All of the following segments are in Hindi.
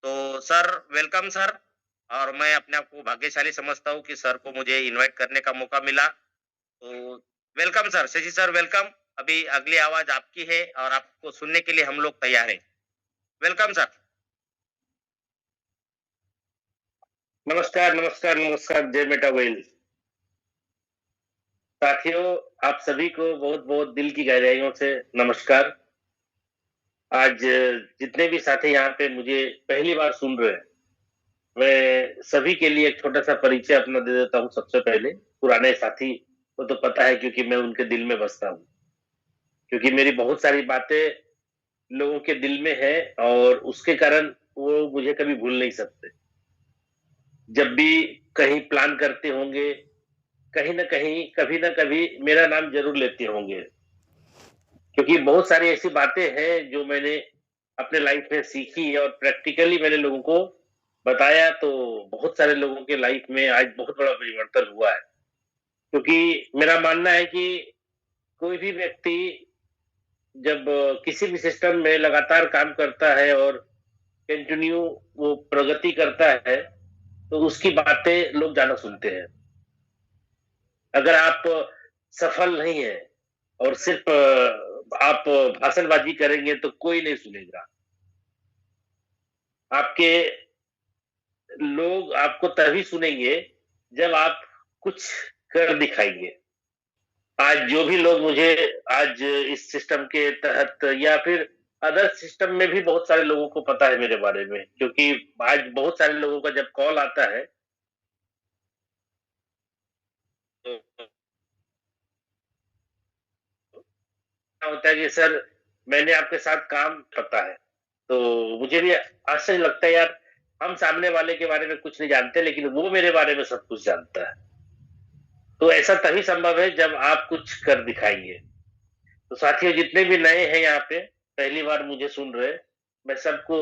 तो सर वेलकम सर। और मैं अपने आप को भाग्यशाली समझता हूँ कि सर को मुझे इनवाइट करने का मौका मिला। तो welcome sir, Shashi sir welcome. अभी अगली आवाज़ आपकी है और आपको सुनने के लिए हम लोग तैयार हैं। Welcome sir. नमस्कार, नमस्कार, नमस्कार। जय बेटा वेल। साथियों, आप सभी को बहुत-बहुत दिल की गहराइयों से नमस्कार। आज जितने भी साथी यहाँ पे मुझे पहली बार सुन रहे हैं, मैं सभी के लिए एक छोटा-सा परिचय अपना दे देता हूँ सबसे पहले। पुराने साथी को तो पता है क्योंकि मैं उनके दिल में बसता हूँ। क्योंकि मेरी बहुत सारी बातें लोगों के दिल में है और उसके कारण वो मुझे कभी भूल नहीं सकते। जब भी कहीं प्लान करते होंगे, कहीं न कहीं, कभी न कभी मेरा नाम ज़रूर लेते होंगे। क्योंकि बहुत सारी ऐसी बातें हैं जो मैंने अपने लाइफ में सीखी और प्रैक्टिकली मैंने लोगों को बताया तो बहुत सारे लोगों के लाइफ में आज बहुत बड़ा परिवर्तन हुआ है। क्योंकि मेरा मानना है कि कोई भी व्यक्ति जब किसी भी सिस्टम में लगातार काम करता है और कंटिन्यू वो प्रगति करता है, तो उसकी बातें लोग ज़्यादा सुनते हैं। अगर आप सफल नहीं हैं और सिर्फ़ आप भाषणबाज़ी करेंगे तो कोई नहीं सुनेगा। आपके लोग आपको तभी सुनेंगे जब आप कुछ कर दिखाएँगे। आज जो भी लोग मुझे आज इस सिस्टम के तहत या फिर अदर सिस्टम में भी बहुत सारे लोगों को पता है मेरे बारे में क्योंकि आज बहुत सारे लोगों का जब कॉल आता है तो क्या होता है कि सर मैंने आपके साथ काम करता है। तो मुझे भी आश्चर्य लगता है यार, हम सामने वाले के बारे में कुछ नहीं जानते लेकिन वो मेरे बारे में सब कुछ जानता है। तो ऐसा तभी संभव है जब आप कुछ कर दिखाएँगे। तो साथियों जितने भी नए हैं यहाँ पे, पहली बार मुझे सुन रहे हैं, मैं सबको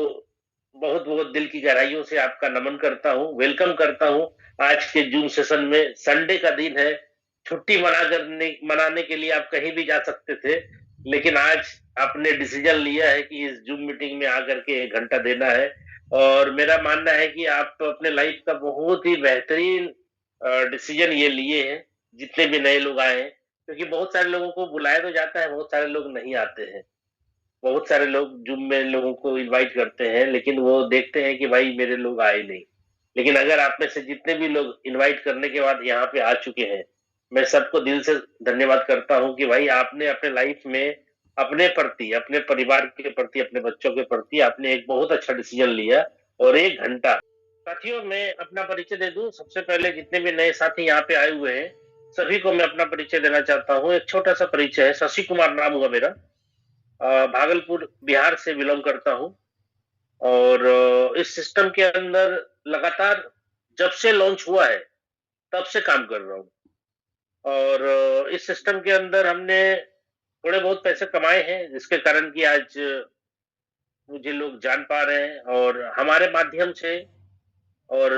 बहुत-बहुत दिल की गहराइयों से आपका नमन करता हूँ, वेलकम करता हूँ। आज के जूम सेशन में संडे का दिन है, छुट्टी मनाने के लिए आप कहीं भी जा सकते थे, लेकिन आज आपने डिसीजन लिया है कि इस जूम मीटिंग में आकर के 1 घंटा देना है और मेरा मानना है कि आप अपने लाइफ का बहुत ही बेहतरीन डिसीजन ये लिए हैं, जितने भी नए लोग आए हैं। क्योंकि बहुत सारे लोगों को बुलाया तो जाता है, बहुत सारे लोग नहीं आते हैं। बहुत सारे लोग जूम में लोगों को इनवाइट करते हैं, लेकिन वो देखते हैं कि भाई मेरे लोग आए नहीं। लेकिन अगर आप में से जितने भी लोग इनवाइट करने के बाद यहाँ पे आ चुके हैं, मैं सबको दिल से धन्यवाद करता हूँ कि भाई आपने अपने लाइफ में अपने प्रति, अपने परिवार के प्रति, अपने बच्चों के प्रति आपने एक बहुत अच्छा डिसीजन लिया और 1 घंटा साथियों मैं अपना परिचय दे दूँ, सबसे पहले जितने भी नए साथी यहाँ पे आए हुए हैं, सभी को मैं अपना परिचय देना चाहता हूँ। एक छोटा-सा परिचय है, शशि कुमार नाम हुआ मेरा। भागलपुर, बिहार से बिलॉन्ग करता हूँ और इस सिस्टम के अंदर लगातार जब से लॉन्च हुआ है, तब से काम कर रहा हूँ और इस सिस्टम के अंदर हमने थोड़े बहुत पैसे कमाए हैं, जिसके कारण कि आज मुझे लोग जान पा रहे हैं और हमारे माध्यम से और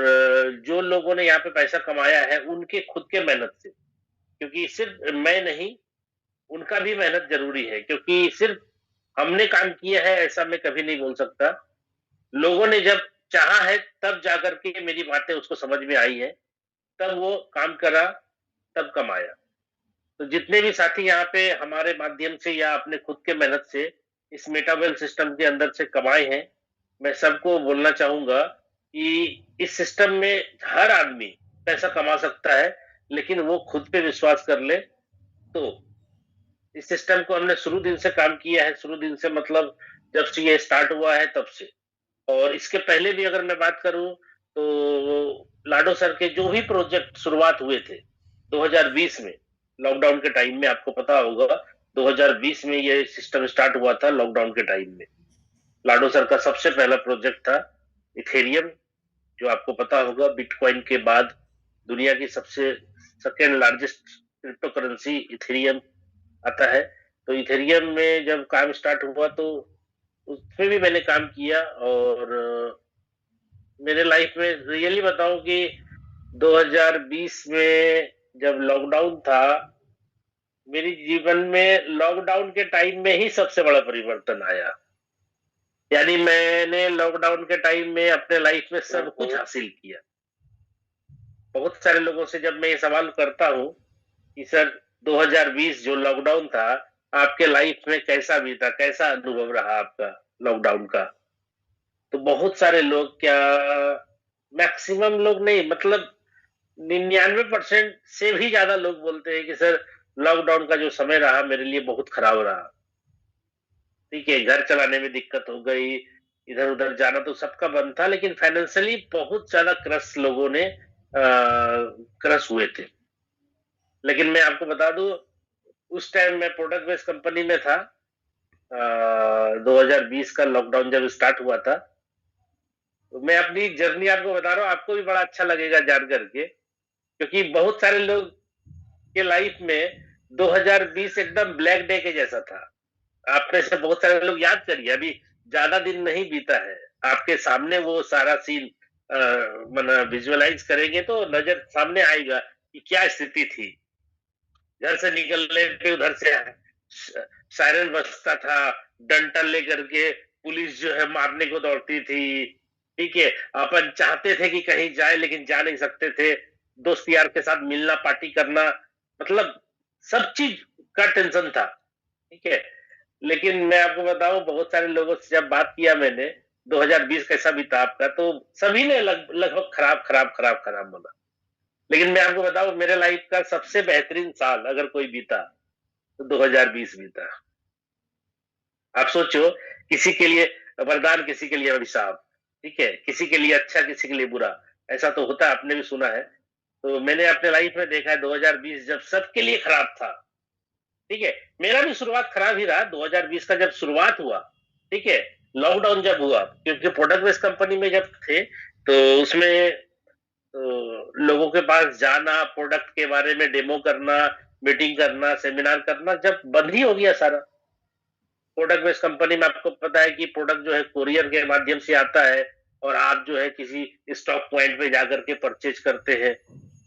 जो लोगों ने यहाँ पे पैसा कमाया है, उनके खुद के मेहनत से। क्योंकि सिर्फ़ मैं नहीं, उनका भी मेहनत ज़रूरी है क्योंकि सिर्फ़ हमने काम किया है ऐसा मैं कभी नहीं बोल सकता। लोगों ने जब चाहा है तब जाकर के मेरी बातें उसको समझ में आई है, तब वो काम करा, तब कमाया। तो जितने भी साथी यहाँ पे हमारे माध्यम से या अपने खुद के मेहनत से इस मेटावेल सिस्टम के अंदर से कमाए हैं, मैं सबको बोलना चाहूँगा कि इस सिस्टम में हर आदमी पैसा कमा सकता है, लेकिन वो खुद पे विश्वास कर ले तो। इस सिस्टम को हमने शुरू दिन से काम किया है, शुरू दिन से मतलब जब से ये स्टार्ट हुआ है तब से। और इसके पहले भी अगर मैं बात करूँ तो लाडो सर के जो भी प्रोजेक्ट शुरुआत हुए थे 2020 में, लॉकडाउन के टाइम में आपको पता होगा 2020 में ये सिस्टम स्टार्ट हुआ था लॉकडाउन के टाइम में। लाडो सर का सबसे पहला प्रोजेक्ट था इथेरियम जो आपको पता होगा बिटकॉइन के बाद दुनिया की सबसे second largest crypto currency Ethereum आता है। तो इथेरियम में जब काम स्टार्ट हुआ तो उसमें भी मैंने काम किया और मेरे लाइफ में रियली बताऊं कि 2020 में जब लॉकडाउन था मेरे जीवन में लॉकडाउन के टाइम में ही सबसे बड़ा परिवर्तन आया यानी मैंने लॉकडाउन के टाइम में अपने लाइफ में सब कुछ हासिल किया। बहुत सारे लोगों से जब मैं ये सवाल करता हूँ कि सर 2020 जो लॉकडाउन था, आपके लाइफ में कैसा बीता, कैसा अनुभव रहा आपका लॉकडाउन का? तो बहुत सारे लोग, क्या मैक्सिमम लोग नहीं, मतलब 99% से भी ज्यादा लोग बोलते हैं कि सर लॉकडाउन का जो समय रहा मेरे लिए बहुत खराब रहा। ठीक है, घर चलाने में दिक्कत हो गई, इधर उधर जाना तो सबका बंद था, लेकिन फाइनेंशियली बहुत ज्यादा क्रश लोगों ने क्रश हुए थे। लेकिन मैं आपको बता दूं, उस टाइम मैं प्रोडक्ट बेस्ड कंपनी में था। 2020 का लॉकडाउन जब स्टार्ट हुआ था, तो मैं अपनी जर्नी आपको बता रहा हूँ, आपको भी बड़ा अच्छा लगेगा जान करके, क्योंकि बहुत सारे लोग के लाइफ में 2020 एकदम ब्लैक डे के जैसा था। आप में से बहुत सारे लोग याद करिए, अभी ज्यादा दिन नहीं बीता है, आपके सामने वो सारा सीन विजुअलाइज करेंगे तो नजर सामने आएगा कि क्या स्थिति थी। घर से निकलने पे उधर से सायरन बजता था, डंडा लेकर के पुलिस जो है मारने को दौड़ती थी। ठीक है, अपन चाहते थे कि कहीं जाए लेकिन जा नहीं सकते थे। दोस्त यार के साथ मिलना, पार्टी करना, मतलब सब चीज का टेंशन था। ठीक है, लेकिन मैं आपको बताऊं, बहुत सारे लोगों से जब बात किया मैंने 2020 कैसा बीता आपका, तो सभी ने लगभग खराब खराब खराब खराब बोला। लेकिन मैं आपको बताऊं, मेरे लाइफ का सबसे बेहतरीन साल अगर कोई बीता तो 2020 बीता। आप सोचो, किसी के लिए वरदान, किसी के लिए अभिशाप। ठीक है, किसी के लिए अच्छा, किसी के लिए बुरा, ऐसा तो होता है, आपने भी सुना है। तो मैंने अपने लाइफ में देखा है 2020 जब सबके लिए खराब था। ठीक है, मेरा भी शुरुआत खराब ही रहा 2020 का जब शुरुआत हुआ। ठीक है, लॉकडाउन जब हुआ, क्योंकि प्रोडक्ट बेस्ड कंपनी में जब थे तो उसमें लोगों के पास जाना, प्रोडक्ट के बारे में डेमो करना, मीटिंग करना, सेमिनार करना, जब बंद ही हो गया सारा। प्रोडक्ट बेस्ड कंपनी में आपको पता है कि प्रोडक्ट जो है कोरियर के माध्यम से आता है, और आप जो है किसी स्टॉक पॉइंट पे जाकर के परचेज करते हैं।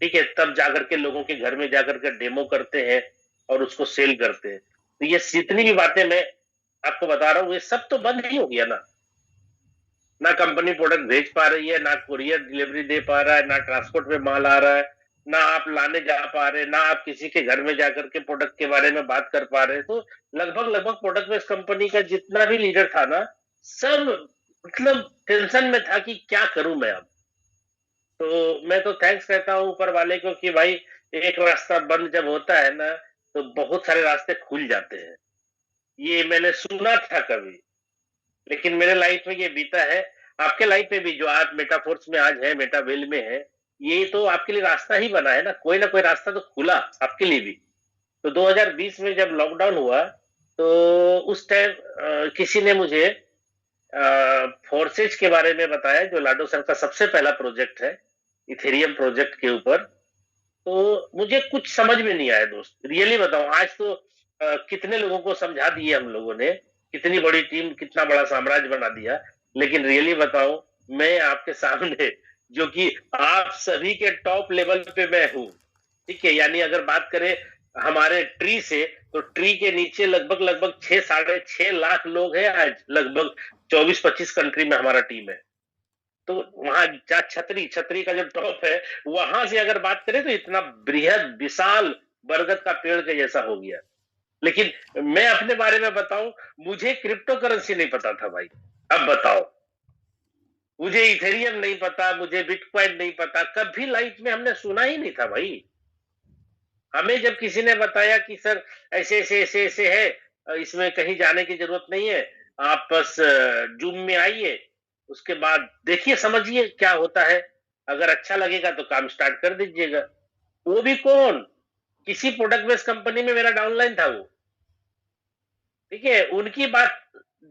ठीक है, तब जाकर के लोगों के घर में जाकर के डेमो करते हैं और उसको सेल करते हैं। तो ये जितनी भी बातें मैं आपको बता रहा हूँ, ये सब तो बंद ही हो गया ना। ना कंपनी प्रोडक्ट भेज पा रही है, ना कुरियर डिलीवरी दे पा रहा है, ना ट्रांसपोर्ट में माल आ रहा है, ना आप लाने जा पा रहे, ना आप किसी के घर में जाकर के प्रोडक्ट के बारे में बात कर पा रहे। तो लगभग लगभग प्रोडक्ट बेस्ड कंपनी का जितना भी लीडर था ना, सब मतलब टेंशन में था कि क्या करूं मैं अब। तो मैं तो थैंक्स कहता हूँ ऊपर वाले को कि भाई, एक रास्ता बंद जब होता है ना, तो बहुत सारे रास्ते खुल जाते हैं। ये मैंने सुना था कभी, लेकिन मेरे लाइफ में ये बीता है। आपके लाइफ में भी जो आज मेटाफोर्स में आज है, मेटावेल में है, ये तो आपके लिए रास्ता ही बना है ना कोई रास्ता तो खुला आपके लिए भी। तो 2020 में जब लॉकडाउन हुआ, तो उस टाइम किसी ने मुझे फोर्सेज के बारे में बताया, जो लाडो सर का सबसे पहला प्रोजेक्ट है, इथेरियम प्रोजेक्ट के ऊपर। तो मुझे कुछ समझ में नहीं आया दोस्त, रियली बताऊं। आज तो कितने लोगों को समझा दिए हम लोगों ने, कितनी बड़ी टीम, कितना बड़ा साम्राज्य बना दिया, लेकिन रियली बताऊं, मैं आपके सामने, जो कि आप सभी के टॉप लेवल पे मैं हूं। ठीक है, यानी अगर बात करें हमारे ट्री से, तो ट्री के नीचे लगभग लगभग 6-6.5 लाख लोग हैं आज, लगभग 24-25 कंट्री में हमारा टीम है। तो वहां छतरी छतरी का जो टॉप है, वहां से अगर बात करें तो इतना बृहद विशाल बरगद का पेड़ के जैसा हो गया। लेकिन मैं अपने बारे में बताऊं, मुझे क्रिप्टो करेंसी नहीं पता था भाई। अब बताओ, मुझे इथेरियम नहीं पता, मुझे बिटकॉइन नहीं पता, कभी लाइफ में हमने सुना ही नहीं था भाई। हमें जब किसी ने बताया कि सर ऐसे ऐसे ऐसे ऐसे है, इसमें कहीं जाने की जरूरत नहीं है, आप बस जूम में आइए, उसके बाद देखिए, समझिए क्या होता है, अगर अच्छा लगेगा तो काम स्टार्ट कर दीजिएगा। वो भी कौन, किसी प्रोडक्ट बेस्ड कंपनी में मेरा डाउनलाइन था वो। ठीक है, उनकी बात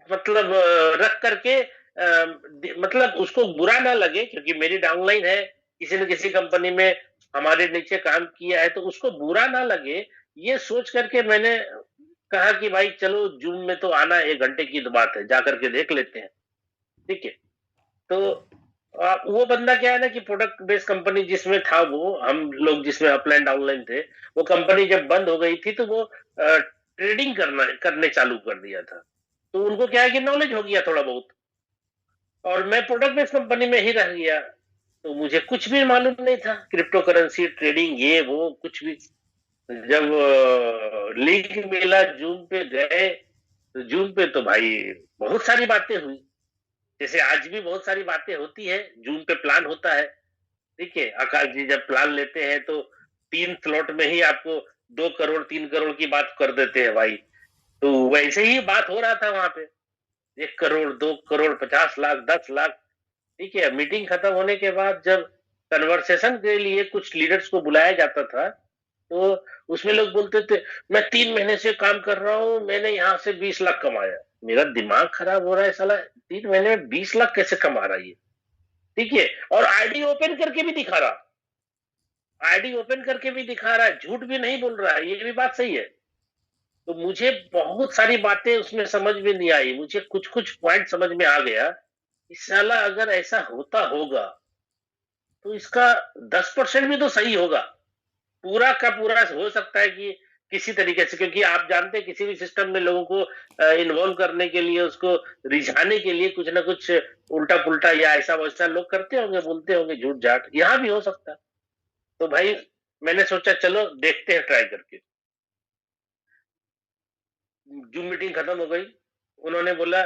मतलब रख करके मतलब उसको बुरा ना लगे, क्योंकि मेरी डाउनलाइन है, किसी न किसी कंपनी में हमारे नीचे काम किया है, तो उसको बुरा ना लगे, ये सोच करके मैंने कहा कि भाई चलो जूम में तो आना 1 घंटे की तो बात है, जाकर के देख लेते हैं। ठीक है, तो वो बंदा क्या है ना कि प्रोडक्ट बेस्ड कंपनी जिसमें था, वो हम लोग जिसमें अपलाइन डाउनलाइन थे, वो कंपनी जब बंद हो गई थी, तो वो ट्रेडिंग करने चालू कर दिया था। तो उनको क्या है कि नॉलेज हो गया थोड़ा बहुत, और मैं प्रोडक्ट बेस्ड कंपनी में ही रह गया। तो मुझे कुछ भी मालूम नहीं था, क्रिप्टो करेंसी ट्रेडिंग ये वो कुछ भी। जब लिंक मिला, जूम पे गए, तो जूम पे तो भाई बहुत सारी बातें हुई। जैसे आज भी बहुत सारी बातें होती है, जूम पे प्लान होता है। ठीक है, आकाश जी जब प्लान लेते हैं तो 3 स्लॉट में ही आपको 2 करोड़ 3 करोड़ की बात कर देते हैं भाई। तो वैसे ही बात हो रहा था वहां पे, 1 करोड़ 2 करोड़ 50 लाख 10 लाख। ठीक है, मीटिंग खत्म होने के बाद जब कन्वर्सेशन के लिए कुछ लीडर्स को बुलाया जाता था, तो उसमें लोग बोलते थे, मैं 3 महीने से काम कर रहा हूँ, मैंने यहाँ से 20 लाख कमाया। मेरा दिमाग खराब हो रहा है, साला 3 महीने में 20 लाख कैसे कमा रहा है ये। ठीक है, और आईडी ओपन करके भी दिखा रहा, आईडी ओपन करके भी दिखा रहा है, झूठ भी नहीं बोल रहा है, ये भी बात सही है। तो मुझे बहुत सारी बातें उसमें समझ में नहीं आई, मुझे कुछ कुछ पॉइंट समझ में आ गया कि साला अगर ऐसा होता होगा तो इसका 10% भी तो सही होगा। पूरा का पूरा हो सकता है कि किसी तरीके से, क्योंकि आप जानते हैं किसी भी सिस्टम में लोगों को इन्वॉल्व करने के लिए, उसको रिझाने के लिए कुछ ना कुछ उल्टा पुल्टा या ऐसा वैसा लोग करते होंगे, बोलते होंगे झूठ झाट, यहाँ भी हो सकता है। तो भाई मैंने सोचा चलो देखते हैं ट्राई करके। जूम मीटिंग खत्म हो गई, उन्होंने बोला,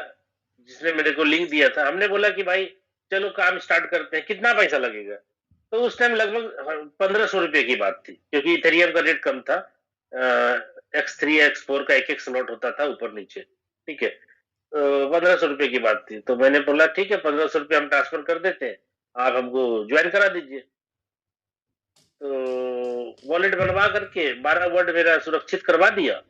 जिसने मेरे को लिंक दिया था, हमने बोला कि भाई चलो काम स्टार्ट करते हैं, कितना पैसा लगेगा। तो उस टाइम लगभग 1500 रुपए की बात थी, क्योंकि इथेरियम का रेट कम था। X3 X4 का एक एक स्लॉट होता था ऊपर नीचे। ठीक है, 1500 रुपए की बात थी, तो मैंने बोला ठीक है 1500 रुपये हम ट्रांसफर कर देते हैं, आप हमको ज्वाइन करा दीजिए। तो वॉलेट बनवा करके 12 वर्ड मेरा सुरक्षित करवा दिया।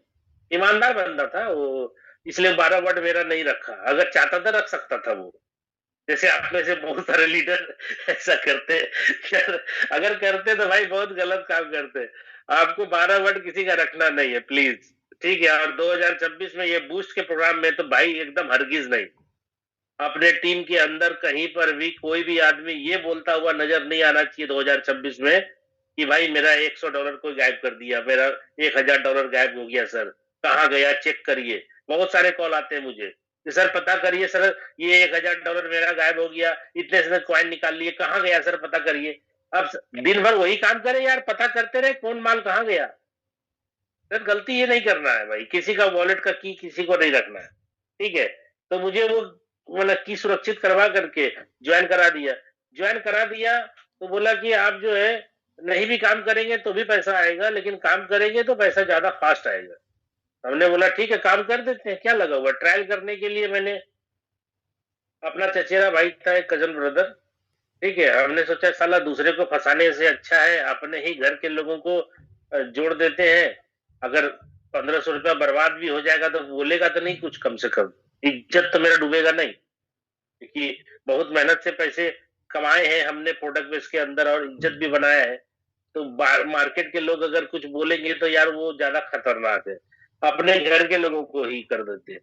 ईमानदार बंदा था वो, इसलिए 12 वर्ड मेरा नहीं रखा, अगर चाहता था रख सकता था वो। जैसे आप में से बहुत सारे लीडर ऐसा करते हैं। अगर करते तो भाई बहुत गलत काम करते। आपको 12 वर्ड किसी का रखना नहीं है प्लीज। ठीक है, और 2026 में ये बूस्ट के प्रोग्राम में तो भाई एकदम हरगिज नहीं। अपने टीम के अंदर कहीं पर भी कोई भी आदमी ये बोलता हुआ नजर नहीं आना चाहिए 2026 में कि भाई मेरा $100 कोई गायब कर दिया, मेरा $1000 गायब हो गया सर, कहाँ गया चेक करिए। बहुत सारे कॉल आते हैं मुझे कि सर पता करिए सर, ये $1000 मेरा गायब हो गया, इतने से कॉइन निकाल लिए, कहाँ गया सर पता करिए। अब दिन भर वही काम करे यार, पता करते रहे कौन माल कहाँ गया। सर गलती ये नहीं करना है भाई, किसी का वॉलेट का की किसी को नहीं रखना है। ठीक है, तो मुझे वो मतलब की सुरक्षित करवा करके ज्वाइन करा दिया। ज्वाइन करा दिया तो बोला कि आप जो है नहीं भी काम करेंगे तो भी पैसा आएगा, लेकिन काम करेंगे तो पैसा ज्यादा फास्ट आएगा। हमने बोला ठीक है काम कर देते हैं, क्या लगा हुआ। ट्रायल करने के लिए मैंने, अपना चचेरा भाई था एक कजन ब्रदर, ठीक है, हमने सोचा साला दूसरे को फंसाने से अच्छा है अपने ही घर के लोगों को जोड़ देते हैं। अगर 1500 रुपया बर्बाद भी हो जाएगा तो बोलेगा तो नहीं कुछ, कम से कम इज्जत तो मेरा डूबेगा नहीं, क्योंकि बहुत मेहनत से पैसे कमाए हैं हमने प्रोडक्ट बेस के अंदर और इज्जत भी बनाया है। तो मार्केट के लोग अगर कुछ बोलेंगे तो यार वो ज्यादा खतरनाक है, अपने घर के लोगों को ही कर देते हैं।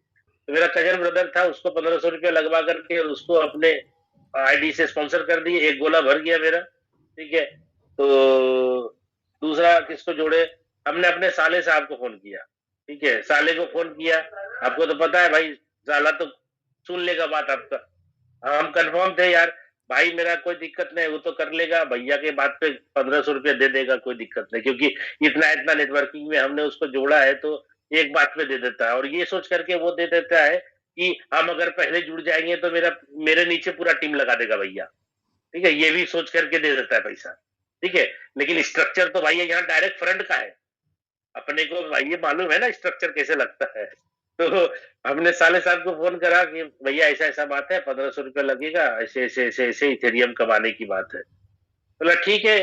तो मेरा कजन ब्रदर था, उसको 1500 रुपया लगवा करके उसको अपने आईडी से स्पॉन्सर कर दिए, एक गोला भर गया मेरा। ठीक है, तो दूसरा किसको जोड़े, हमने अपने साले साहब को फोन किया। ठीक है, साले को फोन किया, आपको तो पता है भाई, साला तो सुन लेगा बात आपका। हम कंफर्म थे यार, भाई मेरा कोई दिक्कत नहीं, वो तो कर लेगा, भैया के बात पे 1500 रुपया दे देगा, कोई दिक्कत नहीं, क्योंकि इतना इतना नेटवर्किंग में हमने उसको जोड़ा है, तो एक बात पे दे देता है। और ये सोच करके वो दे देता है कि हम अगर पहले जुड़ जाएंगे तो मेरे नीचे पूरा टीम लगा देगा भैया। ठीक है, ये भी सोच करके दे देता है पैसा। ठीक है, लेकिन स्ट्रक्चर तो भाई यहाँ डायरेक्ट फ्रंट का है, अपने को भाई ये मालूम है ना स्ट्रक्चर कैसे लगता है। तो हमने साले साहब को फोन करा कि भैया ऐसा ऐसा बात है, 1500 रुपया लगेगा, ऐसे ऐसे ऐसे ऐसे इथेरियम कमाने की बात है। बोला ठीक है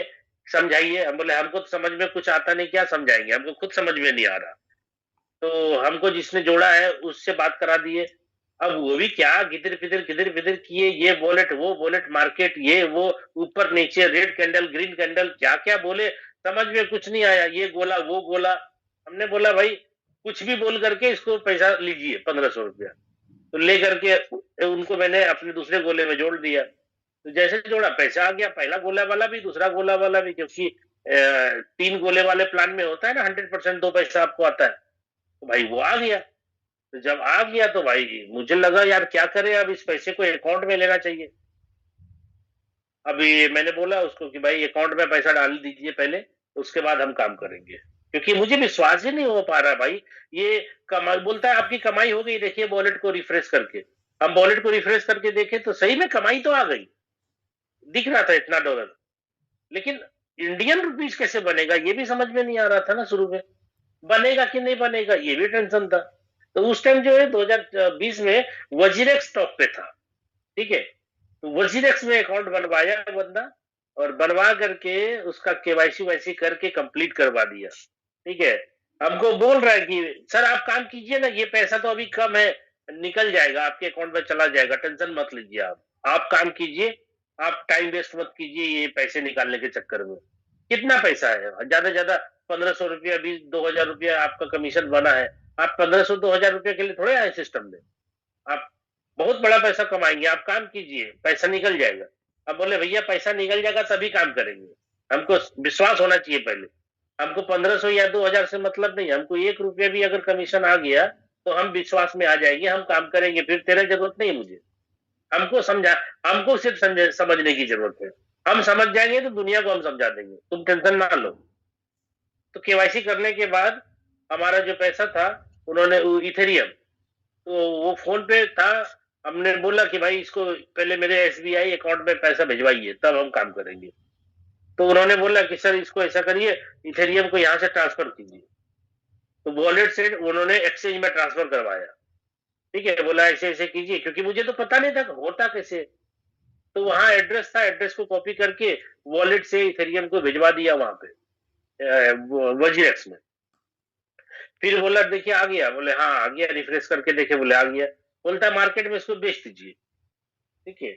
समझाइए। हम बोले हमको तो समझ में कुछ आता नहीं, क्या समझाएंगे, हमको खुद समझ में नहीं आ रहा। तो हमको जिसने जोड़ा है उससे बात करा दिए। अब वो भी क्या गिदिर पिदिर किए, ये वॉलेट वो वॉलेट, मार्केट ये वो, ऊपर नीचे, रेड कैंडल ग्रीन कैंडल, क्या क्या बोले, समझ में कुछ नहीं आया, ये गोला वो गोला। हमने बोला भाई कुछ भी बोल करके इसको पैसा लीजिए 1500 रुपया। तो ले करके उनको मैंने अपने दूसरे गोले में जोड़ दिया। तो जैसे जोड़ा पैसा आ गया, पहला गोला वाला भी दूसरा गोला वाला भी, क्योंकि 3 गोले वाले प्लान में होता है ना 100% 2 पैसा आपको आता है। तो भाई वो आ गया। तो जब आ गया तो भाई मुझे लगा यार क्या करें, अब इस पैसे को अकाउंट में लेना चाहिए। अभी मैंने बोला उसको कि भाई अकाउंट में पैसा डाल दीजिए पहले, उसके बाद हम काम करेंगे। क्योंकि मुझे विश्वास ही नहीं हो पा रहा भाई। ये कमाई बोलता है आपकी कमाई हो गई, देखिए वॉलेट को रिफ्रेश करके। हम वॉलेट को रिफ्रेश करके देखे तो सही में कमाई तो आ गई, दिख रहा था इतना डॉलर। लेकिन इंडियन रुपीज कैसे बनेगा ये भी समझ में नहीं आ रहा था ना शुरू में। बनेगा कि नहीं बनेगा ये भी टेंशन था। तो उस टाइम जो है 2020 में वजीरेक्स स्टॉक पे था, ठीक है। तो वजीरेक्स में अकाउंट बनवाया बंदा, और बनवा करके उसका केवाईसी वाईसी करके कंप्लीट करवा दिया, ठीक है। हमको बोल रहा है कि सर आप काम कीजिए ना, ये पैसा तो अभी कम है, निकल जाएगा आपके अकाउंट में चला जाएगा, टेंशन मत लीजिए आप काम कीजिए, आप टाइम वेस्ट मत कीजिए ये पैसे निकालने के चक्कर में। कितना पैसा है ज्यादा से ज्यादा 1500 रुपया, 2000 रुपया आपका कमीशन बना है। आप 1500 2000 रुपया के लिए थोड़े आए सिस्टम में। आप बहुत बड़ा पैसा कमाएंगे, आप काम कीजिए पैसा निकल जाएगा। अब बोले भैया पैसा निकल जाएगा तभी काम करेंगे, हमको विश्वास होना चाहिए पहले। हमको 1500 या 2000 से मतलब नहीं, हमको 1 रुपया भी अगर कमीशन आ गया तो हम विश्वास में आ जाएंगे, हम काम करेंगे, फिर तेरा जरूरत नहीं मुझे। हमको समझा, हमको सिर्फ समझने की जरूरत है। हम समझ जाएंगे तो दुनिया को हम समझा देंगे, तुम टेंशन ना लो। तो केवाईसी करने के बाद हमारा जो पैसा था, उन्होंने इथेरियम, तो वो फोन पे था। हमने बोला कि भाई इसको पहले मेरे एसबीआई अकाउंट में पैसा भिजवाइए तब हम काम करेंगे। तो उन्होंने बोला कि सर इसको ऐसा करिए, इथेरियम को यहाँ से ट्रांसफर कीजिए। तो वॉलेट से उन्होंने एक्सचेंज में ट्रांसफर करवाया, ठीक है। बोला ऐसे ऐसे कीजिए, क्योंकि मुझे तो पता नहीं था होता कैसे। तो वहां एड्रेस था, एड्रेस को कॉपी करके वॉलेट से इथेरियम को भिजवा दिया वहां पे वजीरेक्स में। फिर बोला देखिए आ गया, बोले हाँ आ गया, रिफ्रेश करके देखे, बोले आ गया। बोलता है मार्केट में इसको बेच दीजिए, ठीक है।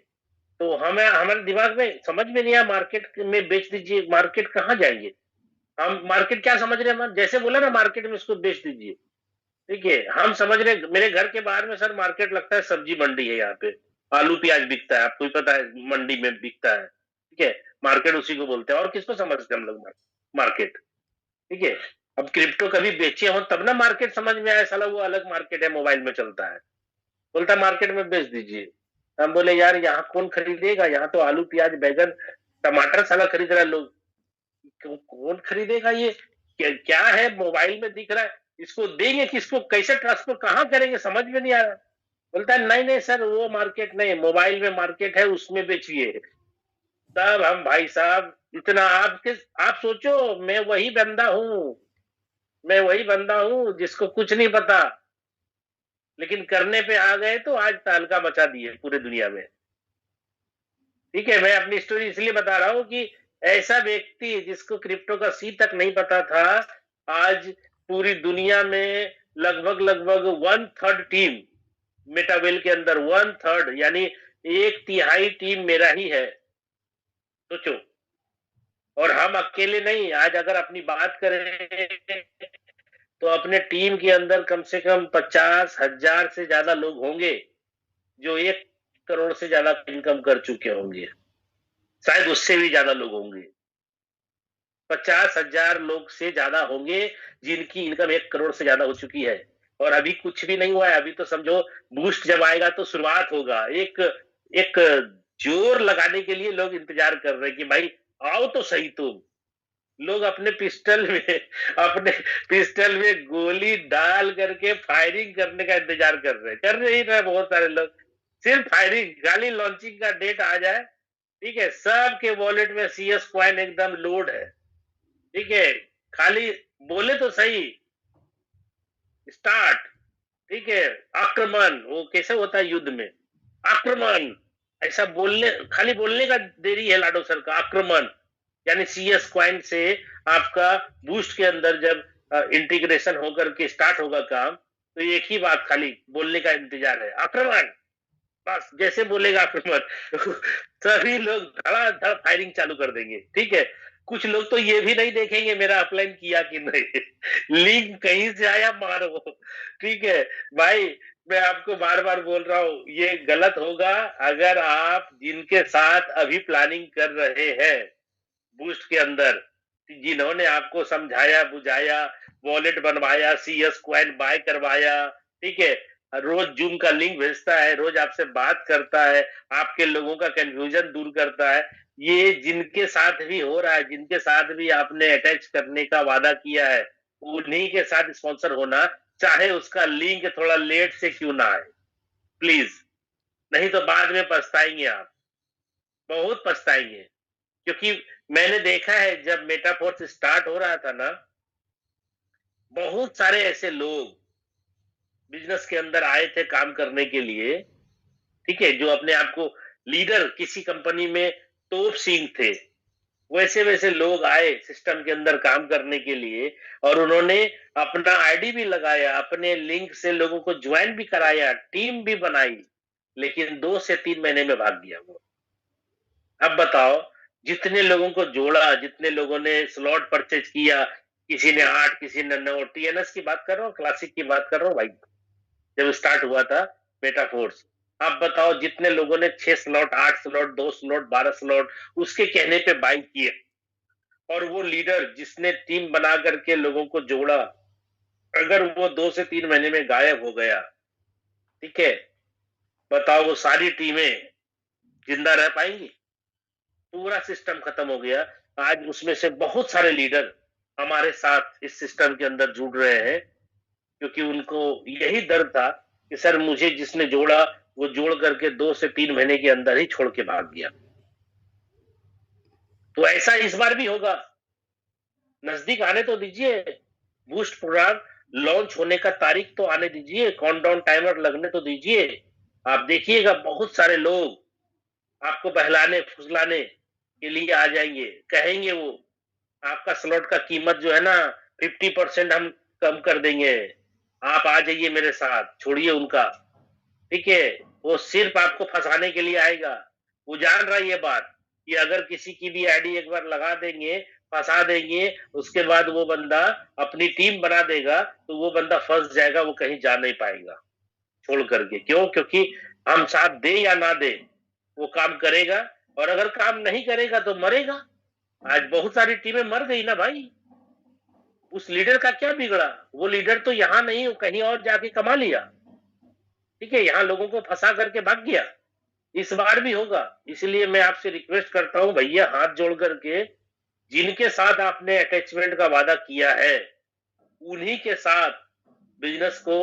तो हमें हमारे दिमाग में समझ में नहीं आया, मार्केट में बेच दीजिए, मार्केट कहाँ जाएंगे हम, मार्केट क्या समझ रहे हैं हम, जैसे बोला ना मार्केट में इसको बेच दीजिए, ठीक है। हम समझ रहे मेरे घर के बाहर में सर मार्केट लगता है, सब्जी मंडी है यहाँ पे, आलू प्याज बिकता है, आपको ही पता है मंडी में बिकता है, ठीक है। मार्केट उसी को बोलते हैं, और किसको समझते हैं हम लोग मार्केट, ठीक है। अब क्रिप्टो कभी बेचे हो तब ना मार्केट समझ में आया, साला वो अलग मार्केट है, मोबाइल में चलता है। बोलता मार्केट में बेच दीजिए। हम बोले यार यहाँ कौन खरीदेगा, यहाँ तो आलू प्याज बैगन टमाटर साला खरीद रहा है लोग, कौन खरीदेगा ये, क्या है मोबाइल में दिख रहा है, इसको देंगे किसको, कैसे ट्रांसफर कहाँ करेंगे, समझ में नहीं आ रहा। बोलता है नहीं नहीं सर वो मार्केट नहीं, मोबाइल में मार्केट है उसमें बेचिए। तब हम भाई साहब इतना आपके, आप सोचो मैं वही बंदा हूँ जिसको कुछ नहीं पता, लेकिन करने पे आ गए तो आज तहलका मचा दिए पूरे दुनिया में, ठीक है। मैं अपनी स्टोरी इसलिए बता रहा हूँ कि ऐसा व्यक्ति जिसको क्रिप्टो का सी तक नहीं पता था, आज पूरी दुनिया में लगभग लगभग 1/3 टीम, मेटावेल के अंदर 1/3 यानी 1/3 टीम मेरा ही है, सोचो। और हम अकेले नहीं, आज अगर अपनी बात करें तो अपने टीम के अंदर कम से कम 50,000 से ज्यादा लोग होंगे जो 1 करोड़ से ज्यादा इनकम कर चुके होंगे, शायद उससे भी ज्यादा लोग होंगे। 50,000 लोग से ज्यादा होंगे जिनकी इनकम 1 करोड़ से ज्यादा हो चुकी है। और अभी कुछ भी नहीं हुआ है, अभी तो समझो बूस्ट जब आएगा तो शुरुआत होगा। एक एक जोर लगाने के लिए लोग इंतजार कर रहे हैं कि भाई आओ तो सही तुम। लोग अपने पिस्टल में गोली डाल करके फायरिंग करने का इंतजार कर रहे हैं, कर रहे ही रहे बहुत सारे लोग। सिर्फ फायरिंग, खाली लॉन्चिंग का डेट आ जाए, ठीक है, सबके वॉलेट में सीएस कॉइन एकदम लोड है, ठीक है। खाली बोले तो सही स्टार्ट, ठीक है। आक्रमण, वो कैसे होता है युद्ध में, आक्रमण, ऐसा बोलने, खाली बोलने का देरी है लाडो सर का, आक्रमण। यानी सीएस क्वाइन से आपका बूस्ट के अंदर जब इंटीग्रेशन होकर के स्टार्ट होगा काम, तो एक ही बात खाली बोलने का इंतजार है, आक्रमण। बस जैसे बोलेगा आक्रमण सभी लोग धड़ाधड़ फायरिंग चालू कर देंगे, ठीक है। कुछ लोग तो ये भी नहीं देखेंगे मेरा अपलाइन किया कि नहीं लिंक कहीं से आया मारो, ठीक है। भाई मैं आपको बार बार बोल रहा हूं ये गलत होगा अगर आप जिनके साथ अभी प्लानिंग कर रहे हैं बूस्ट के अंदर, जिन्होंने आपको समझाया बुझाया, वॉलेट बनवाया, सीएस क्वाइन बाय करवाया, ठीक है, रोज जूम का लिंक भेजता है, रोज आपसे बात करता है, आपके लोगों का कंफ्यूजन दूर करता है। ये जिनके साथ भी हो रहा है, जिनके साथ भी आपने अटैच करने का वादा किया है, उन्हीं के साथ स्पॉन्सर होना, चाहे उसका लिंक थोड़ा लेट से क्यों ना आए, प्लीज। नहीं तो बाद में पछताएंगे आप, बहुत पछताएंगे। क्योंकि मैंने देखा है जब मेटाफोर्स स्टार्ट हो रहा था ना, बहुत सारे ऐसे लोग बिजनेस के अंदर आए थे काम करने के लिए, ठीक है, जो अपने आप को लीडर किसी कंपनी में टॉप सिंह थे, वैसे वैसे लोग आए सिस्टम के अंदर काम करने के लिए, और उन्होंने अपना आईडी भी लगाया, अपने लिंक से लोगों को ज्वाइन भी कराया, टीम भी बनाई, लेकिन 2 से 3 महीने में भाग गया वो। अब बताओ, जितने लोगों को जोड़ा, जितने लोगों ने स्लॉट परचेज किया, किसी ने 8, किसी ने 9, टीएनएस की बात कर रहा हूँ, क्लासिक की बात कर रहा हूँ भाई, जब स्टार्ट हुआ था मेटाफोर्स। आप बताओ, जितने लोगों ने 6 स्लॉट, 8 स्लॉट, 2 स्लॉट, 12 स्लॉट उसके कहने पे बाई किए, और वो लीडर जिसने टीम बना करके लोगों को जोड़ा, अगर वो 2 से 3 महीने में गायब हो गया, ठीक है, बताओ वो सारी टीमें जिंदा रह पाएंगी? पूरा सिस्टम खत्म हो गया। आज उसमें से बहुत सारे लीडर हमारे साथ इस सिस्टम के अंदर जुड़ रहे हैं, क्योंकि उनको यही डर था कि सर मुझे जिसने जोड़ा, वो जोड़ करके 2 से 3 महीने के अंदर ही छोड़ के भाग गया। तो ऐसा इस बार भी होगा। नजदीक आने तो दीजिए, बूस्ट प्रोग्राम लॉन्च होने का तारीख तो आने दीजिए, काउंटडाउन टाइमर लगने तो दीजिए। आप देखिएगा बहुत सारे लोग आपको बहलाने फुसलाने के लिए आ जाएंगे, कहेंगे वो आपका स्लॉट का कीमत जो है ना 50% हम कम कर देंगे, आप आ जाइए मेरे साथ, छोड़िए उनका, ठीक है। वो सिर्फ आपको फंसाने के लिए आएगा। वो जान रहा है ये बात कि अगर किसी की भी आईडी एक बार लगा देंगे, फंसा देंगे, उसके बाद वो बंदा अपनी टीम बना देगा, तो वो बंदा फंस जाएगा, वो कहीं जा नहीं पाएगा छोड़ करके। क्यों? क्योंकि हम साथ दे या ना दे, वो काम करेगा, और अगर काम नहीं करेगा तो मरेगा। आज बहुत सारी टीमें मर गई ना भाई, उस लीडर का क्या बिगड़ा? वो लीडर तो यहाँ नहीं, कहीं और जाके कमा लिया, ठीक है, यहाँ लोगों को फंसा करके भाग गया। इस बार भी होगा। इसलिए मैं आपसे रिक्वेस्ट करता हूं भैया, हाथ जोड़ करके जिनके साथ आपने अटैचमेंट का वादा किया है, उन्हीं के साथ बिजनेस को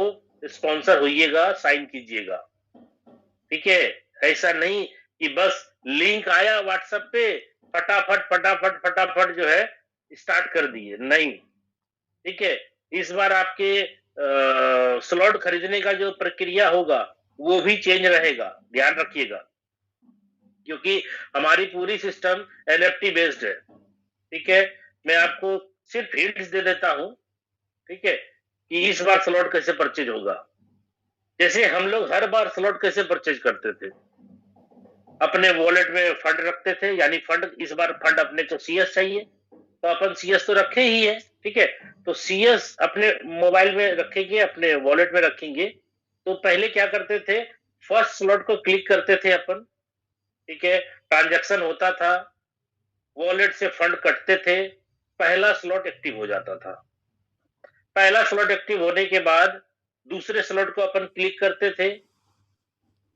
स्पॉन्सर होइएगा, साइन कीजिएगा, ठीक है। ऐसा नहीं कि बस लिंक आया व्हाट्सएप पे, फटाफट फटाफट फटाफट जो है स्टार्ट कर दिए, नहीं, ठीक है। इस बार आपके स्लॉट खरीदने का जो प्रक्रिया होगा वो भी चेंज रहेगा, ध्यान रखिएगा, क्योंकि हमारी पूरी सिस्टम एनएफटी बेस्ड है, ठीक है। मैं आपको सिर्फ हिंट्स दे देता हूं, ठीक है, कि इस बार स्लॉट कैसे परचेज होगा। जैसे हम लोग हर बार स्लॉट कैसे परचेज करते थे, अपने वॉलेट में फंड रखते थे, यानी फंड, इस बार फंड अपने को सीएस चाहिए, तो अपन सीएस तो रखे ही है, ठीक है। तो सीएस अपने मोबाइल में रखेंगे, अपने वॉलेट में रखेंगे। तो पहले क्या करते थे, फर्स्ट स्लॉट को क्लिक करते थे अपन, ठीक है, ट्रांजैक्शन होता था, वॉलेट से फंड कटते थे, पहला स्लॉट एक्टिव हो जाता था। पहला स्लॉट एक्टिव होने के बाद दूसरे स्लॉट को अपन क्लिक करते थे,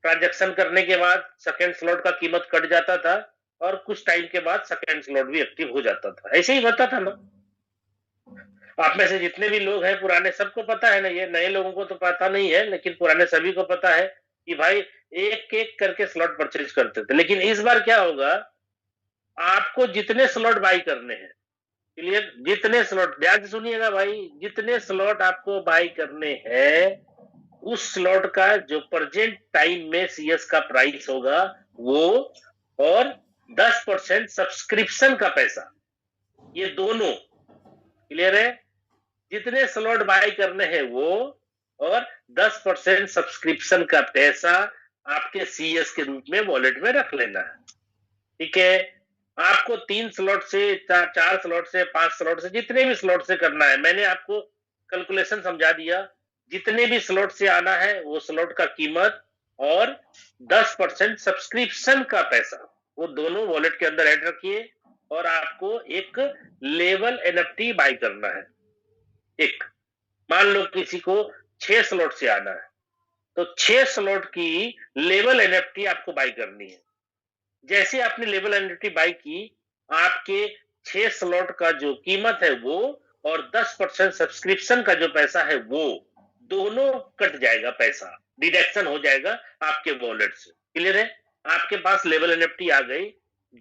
ट्रांजैक्शन करने के बाद सेकेंड स्लॉट का कीमत कट जाता था, और कुछ टाइम के बाद सेकेंड स्लॉट भी एक्टिव हो जाता था। ऐसे ही होता था ना। आप में से जितने भी लोग हैं पुराने, सबको पता है ना, ये नए लोगों को तो पता नहीं है, लेकिन पुराने सभी को पता है कि भाई एक एक करके स्लॉट परचेज करते थे। लेकिन इस बार क्या होगा, आपको जितने स्लॉट बाई करने हैं, क्लियर, जितने स्लॉट, ध्यान से सुनिएगा भाई, जितने स्लॉट आपको बाई करने हैं, उस स्लॉट का जो प्रेजेंट टाइम में सीएस का प्राइस होगा वो, और 10% सब्सक्रिप्शन का पैसा, ये दोनों, क्लियर है। जितने स्लॉट बाय करने हैं वो, और 10% सब्सक्रिप्शन का पैसा आपके सीएस के रूप में वॉलेट में रख लेना है, ठीक है। आपको 3 स्लॉट से, 4 स्लॉट से, 5 स्लॉट से, जितने भी स्लॉट से करना है, मैंने आपको कैलकुलेशन समझा दिया। जितने भी स्लॉट से आना है वो स्लॉट का कीमत और 10% सब्सक्रिप्शन का पैसा, वो दोनों वॉलेट के अंदर ऐड रखिए, और आपको एक लेवल एनएफटी बाय करना है। एक, मान लो किसी को 6 स्लॉट से आना है। तो 6 स्लॉट की लेवल एनएफटी आपको बाय करनी है। जैसे आपने लेवल एनएफटी बाय की, आपके 6 स्लॉट का जो कीमत है वो और 10% सब्सक्रिप्शन का जो पैसा है वो दोनों कट जाएगा, पैसा डिडक्शन हो जाएगा आपके वॉलेट से। क्लियर है? आपके पास लेवल एनएफटी आ गई।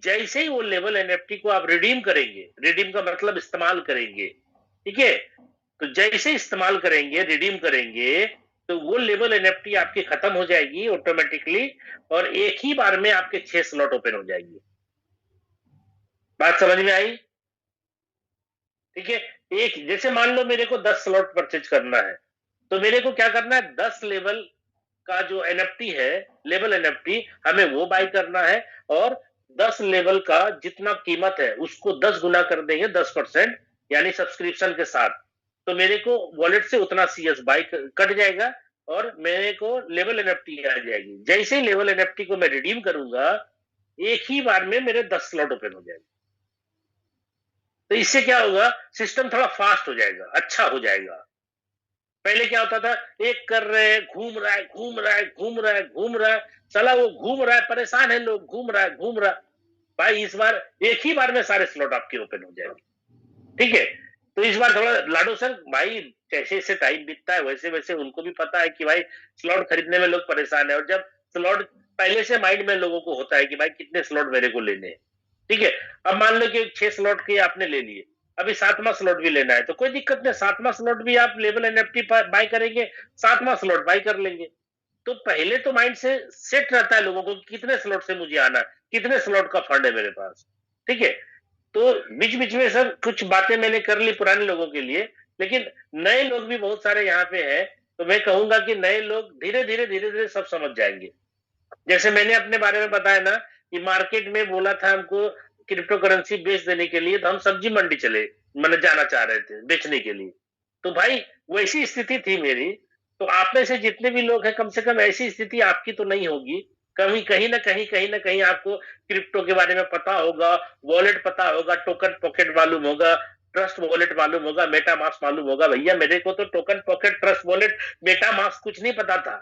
जैसे ही वो लेवल एनएफटी को आप रिडीम करेंगे, रिडीम का मतलब इस्तेमाल करेंगे, ठीक है? तो जैसे इस्तेमाल करेंगे, रिडीम करेंगे, तो वो लेवल एनएफटी आपकी खत्म हो जाएगी ऑटोमेटिकली और एक ही बार में आपके 6 स्लॉट ओपन हो जाएंगे। बात समझ में आई? ठीक है? एक जैसे मान लो मेरे को 10 स्लॉट परचेज करना है, तो मेरे को क्या करना है, 10 लेवल का जो एनएफटी है, लेवल एनएफटी हमें वो बाय करना है और 10 लेवल का जितना कीमत है उसको 10 गुना कर देंगे 10% यानी सब्सक्रिप्शन के साथ। तो मेरे को वॉलेट से उतना सीएस बाय कट जाएगा और मेरे को लेवल एनएफटी आ जाएगी। जैसे ही लेवल एनएफटी को मैं रिडीम करूंगा, एक ही बार में मेरे 10 स्लॉट ओपन हो जाएंगे। तो इससे क्या होगा, सिस्टम थोड़ा फास्ट हो जाएगा, अच्छा हो जाएगा। पहले क्या होता था, एक कर रहे हैं, घूम रहा है, घूम रहा है, घूम रहा है, घूम रहा है, साला वो घूम रहा है, परेशान है लोग, घूम रहा है, घूम रहा है। भाई इस बार एक ही बार में सारे स्लॉट आपके ओपन हो जाएंगे। ठीक है? तो इस बार थोड़ा लाडो सर भाई, जैसे जैसे टाइम बीतता है वैसे वैसे उनको भी पता है कि भाई स्लॉट खरीदने में लोग परेशान है, और जब स्लॉट पहले से माइंड में लोगों को होता है कि भाई कितने स्लॉट मेरे को लेने हैं। ठीक है? अब मान लो कि 6 स्लॉट के आपने ले लिए, अभी 7वां स्लॉट भी लेना है, तो कोई दिक्कत नहीं, 7वां स्लॉट भी आप लेवल एनएफटी बाय करेंगे, 7वां स्लॉट बाय कर लेंगे। तो पहले तो माइंड से सेट रहता है लोगों को कि कितने स्लॉट से मुझे आना है, कितने स्लॉट का फंड है मेरे पास। ठीक है? तो बीच बीच में सर कुछ बातें मैंने कर ली पुराने लोगों के लिए, लेकिन नए लोग भी बहुत सारे यहाँ पे हैं, तो मैं कहूंगा कि नए लोग धीरे धीरे धीरे धीरे सब समझ जाएंगे। जैसे मैंने अपने बारे में बताया ना कि मार्केट में बोला था हमको क्रिप्टो करेंसी बेच देने के लिए, तो हम सब्जी मंडी चले, मैंने जाना चाह रहे थे बेचने के लिए। तो भाई वैसी स्थिति थी मेरी। तो आप में से जितने भी लोग हैं, कम से कम ऐसी स्थिति आपकी तो नहीं होगी। कहीं कहीं ना कहीं आपको क्रिप्टो के बारे में पता होगा, वॉलेट पता होगा, टोकन पॉकेट मालूम होगा, ट्रस्ट वॉलेट मालूम होगा, मेटा मास्क मालूम होगा। भैया मेरे को तो token pocket, trust wallet, Meta mask कुछ नहीं पता था।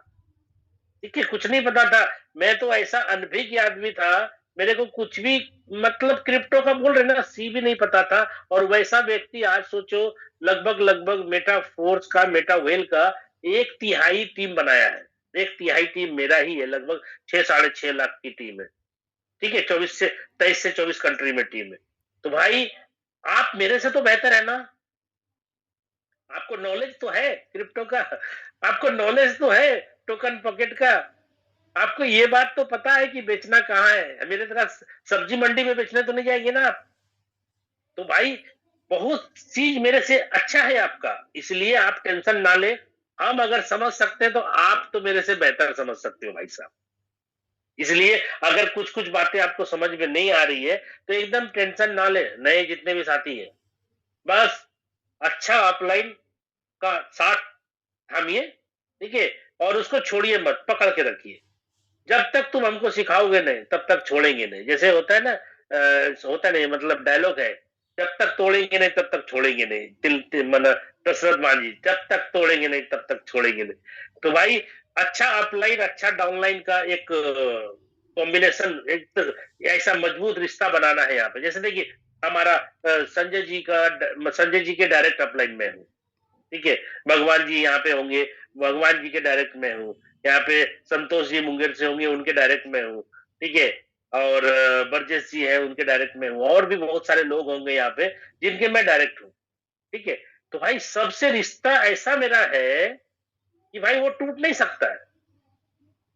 ठीक है? कुछ नहीं पता था। मैं तो ऐसा अनभिज्ञ आदमी था, मेरे को कुछ भी, मतलब क्रिप्टो का बोल रहे ना, सी भी नहीं पता था। और वैसा व्यक्ति आज सोचो, लगभग लगभग मेटा फोर्स का, मेटा वेल का 1/3 टीम बनाया है। 1/3 टीम मेरा ही है, लगभग 6-6.5 लाख की टीम है। ठीक है? 23 से 24 कंट्री में टीम है। तो भाई आप मेरे से तो बेहतर है ना, आपको नॉलेज तो है क्रिप्टो का, आपको नॉलेज तो है टोकन पॉकेट का, आपको ये बात तो पता है कि बेचना कहाँ है। मेरे तरह सब्जी मंडी में बेचने तो नहीं जाएंगे ना आप। तो भाई बहुत चीज मेरे से अच्छा है आपका, इसलिए आप टेंशन ना ले। हम अगर समझ सकते हैं तो आप तो मेरे से बेहतर समझ सकते हो भाई साहब। इसलिए अगर कुछ कुछ बातें आपको समझ में नहीं आ रही है तो एकदम टेंशन ना ले, नए जितने भी साथी है, बस अच्छा अपलाइन का साथ थामिए। ठीक है? और उसको छोड़िए मत, पकड़ के रखिए। जब तक तुम हमको सिखाओगे नहीं तब तक छोड़ेंगे नहीं। जैसे होता है ना, होता नहीं, मतलब डायलॉग है, जब तक तोड़ेंगे नहीं तब तक छोड़ेंगे नहीं। मन दशरथ मान जी, जब तक तोड़ेंगे नहीं तब तक छोड़ेंगे नहीं। तो भाई अच्छा अपलाइन अच्छा डाउनलाइन का एक कॉम्बिनेशन, एक तो ऐसा मजबूत रिश्ता बनाना है यहाँ पे। जैसे देखिए हमारा संजय जी के डायरेक्ट अपलाइन में हूँ। ठीक है? भगवान जी यहाँ पे होंगे, भगवान जी के डायरेक्ट में हूँ। यहाँ पे संतोष जी मुंगेर से होंगे, उनके डायरेक्ट में हूँ। ठीक है? और बरजेश जी है, उनके डायरेक्ट में हूँ। और भी बहुत सारे लोग होंगे यहाँ पे जिनके मैं डायरेक्ट हूँ। ठीक है? तो भाई सबसे रिश्ता ऐसा मेरा है कि भाई वो टूट नहीं सकता है।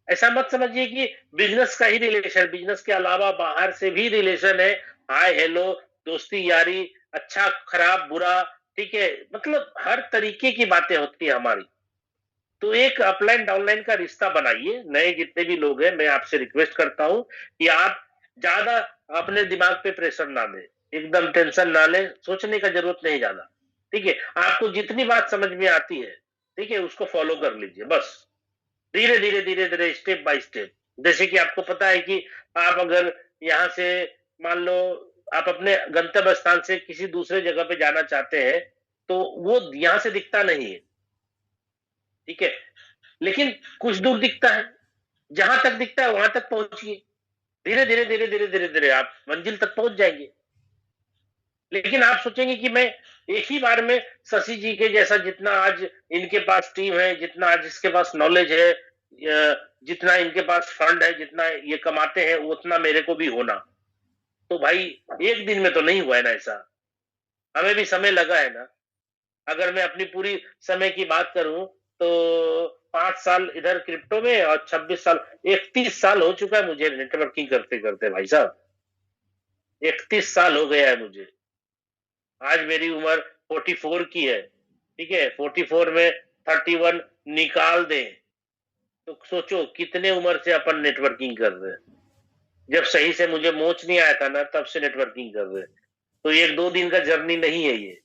ऐसा मत समझिए कि बिजनेस का ही रिलेशन, बिजनेस के अलावा बाहर से भी रिलेशन है। हाय हेलो, दोस्ती यारी, अच्छा खराब बुरा, ठीक है, मतलब हर तरीके की बातें होती है हमारी। तो एक अपलाइन डाउनलाइन का रिश्ता बनाइए। नए जितने भी लोग हैं, मैं आपसे रिक्वेस्ट करता हूं कि आप ज्यादा अपने दिमाग पे प्रेशर ना दें, एकदम टेंशन ना लें, सोचने का जरूरत नहीं ज्यादा। ठीक है? आपको जितनी बात समझ में आती है, ठीक है, उसको फॉलो कर लीजिए बस। धीरे धीरे धीरे धीरे, स्टेप बाय स्टेप। जैसे कि आपको पता है कि आप अगर यहाँ से, मान लो आप अपने गंतव्य स्थान से किसी दूसरे जगह पे जाना चाहते हैं, तो वो यहाँ से दिखता नहीं है। ठीक है? लेकिन कुछ दूर दिखता है, जहां तक दिखता है वहां तक पहुंचिए, धीरे धीरे धीरे धीरे धीरे धीरे आप मंजिल तक पहुंच जाएंगे। लेकिन आप सोचेंगे कि मैं एक ही बार में शशि जी के जैसा, जितना आज इनके पास टीम है, जितना आज इसके पास नॉलेज है, जितना इनके पास फंड है, जितना ये कमाते हैं, उतना मेरे को भी होना। तो भाई एक दिन में तो नहीं हुआ है ना ऐसा, हमें भी समय लगा है ना। अगर मैं अपनी पूरी समय की बात करूं तो 5 साल इधर क्रिप्टो में और 26 साल, 31 साल हो चुका है मुझे नेटवर्किंग करते करते भाई साहब। 31 साल हो गया है मुझे। आज मेरी उम्र 44 की है, ठीक है? 44 में 31 निकाल दें तो सोचो कितने उम्र से अपन नेटवर्किंग कर रहे हैं। जब सही से मुझे मोच नहीं आया था ना, तब से नेटवर्किंग कर रहे हैं। तो एक दो दिन का जर्नी नहीं है ये,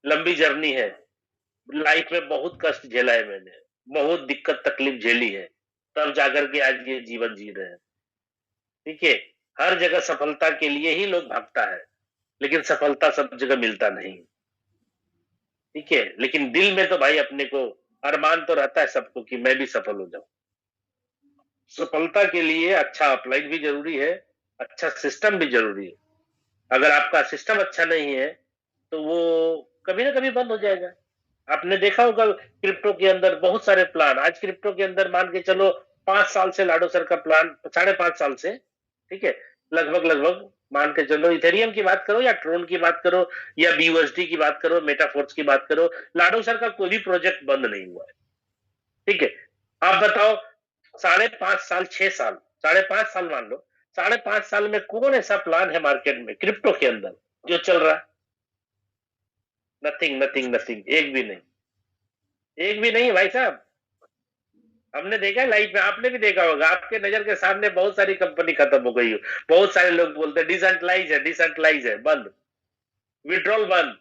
लंबी जर्नी है। लाइफ में बहुत कष्ट झेला है मैंने, बहुत दिक्कत तकलीफ झेली है, तब जाकर के आज ये जीवन जी रहे हैं। ठीक है? हर जगह सफलता के लिए ही लोग भागता है, लेकिन सफलता सब जगह मिलता नहीं। ठीक है? लेकिन दिल में तो भाई अपने को अरमान तो रहता है सबको कि मैं भी सफल हो जाऊं। सफलता के लिए अच्छा अपलाइन भी जरूरी है, अच्छा सिस्टम भी जरूरी है। अगर आपका सिस्टम अच्छा नहीं है तो वो कभी ना कभी बंद हो जाएगा। आपने देखा होगा क्रिप्टो के अंदर बहुत सारे प्लान, आज क्रिप्टो के अंदर मान के चलो 5 साल से लाडो सर का प्लान, 5.5 साल से, ठीक है, लगभग लगभग मान के चलो, इथेरियम की बात करो या ट्रोन की बात करो या बीयूएसडी की बात करो, मेटाफोर्स की बात करो, लाडो सर का कोई भी प्रोजेक्ट बंद नहीं हुआ है। ठीक है? आप बताओ, 5.5 साल, 6 साल, 5.5 साल मान लो, 5.5 साल में कौन ऐसा प्लान है मार्केट में क्रिप्टो के अंदर जो चल रहा है? नथिंग नथिंग नथिंग, एक भी नहीं, एक भी नहीं भाई साहब। हमने देखा है लाइफ में, आपने भी देखा होगा, आपके नजर के सामने बहुत सारी कंपनी खत्म हो गई हो। बहुत सारे लोग बोलते हैं डिसेंट्रलाइज है, डिसेंट्रलाइज है, बंद, विड्रॉल बंद।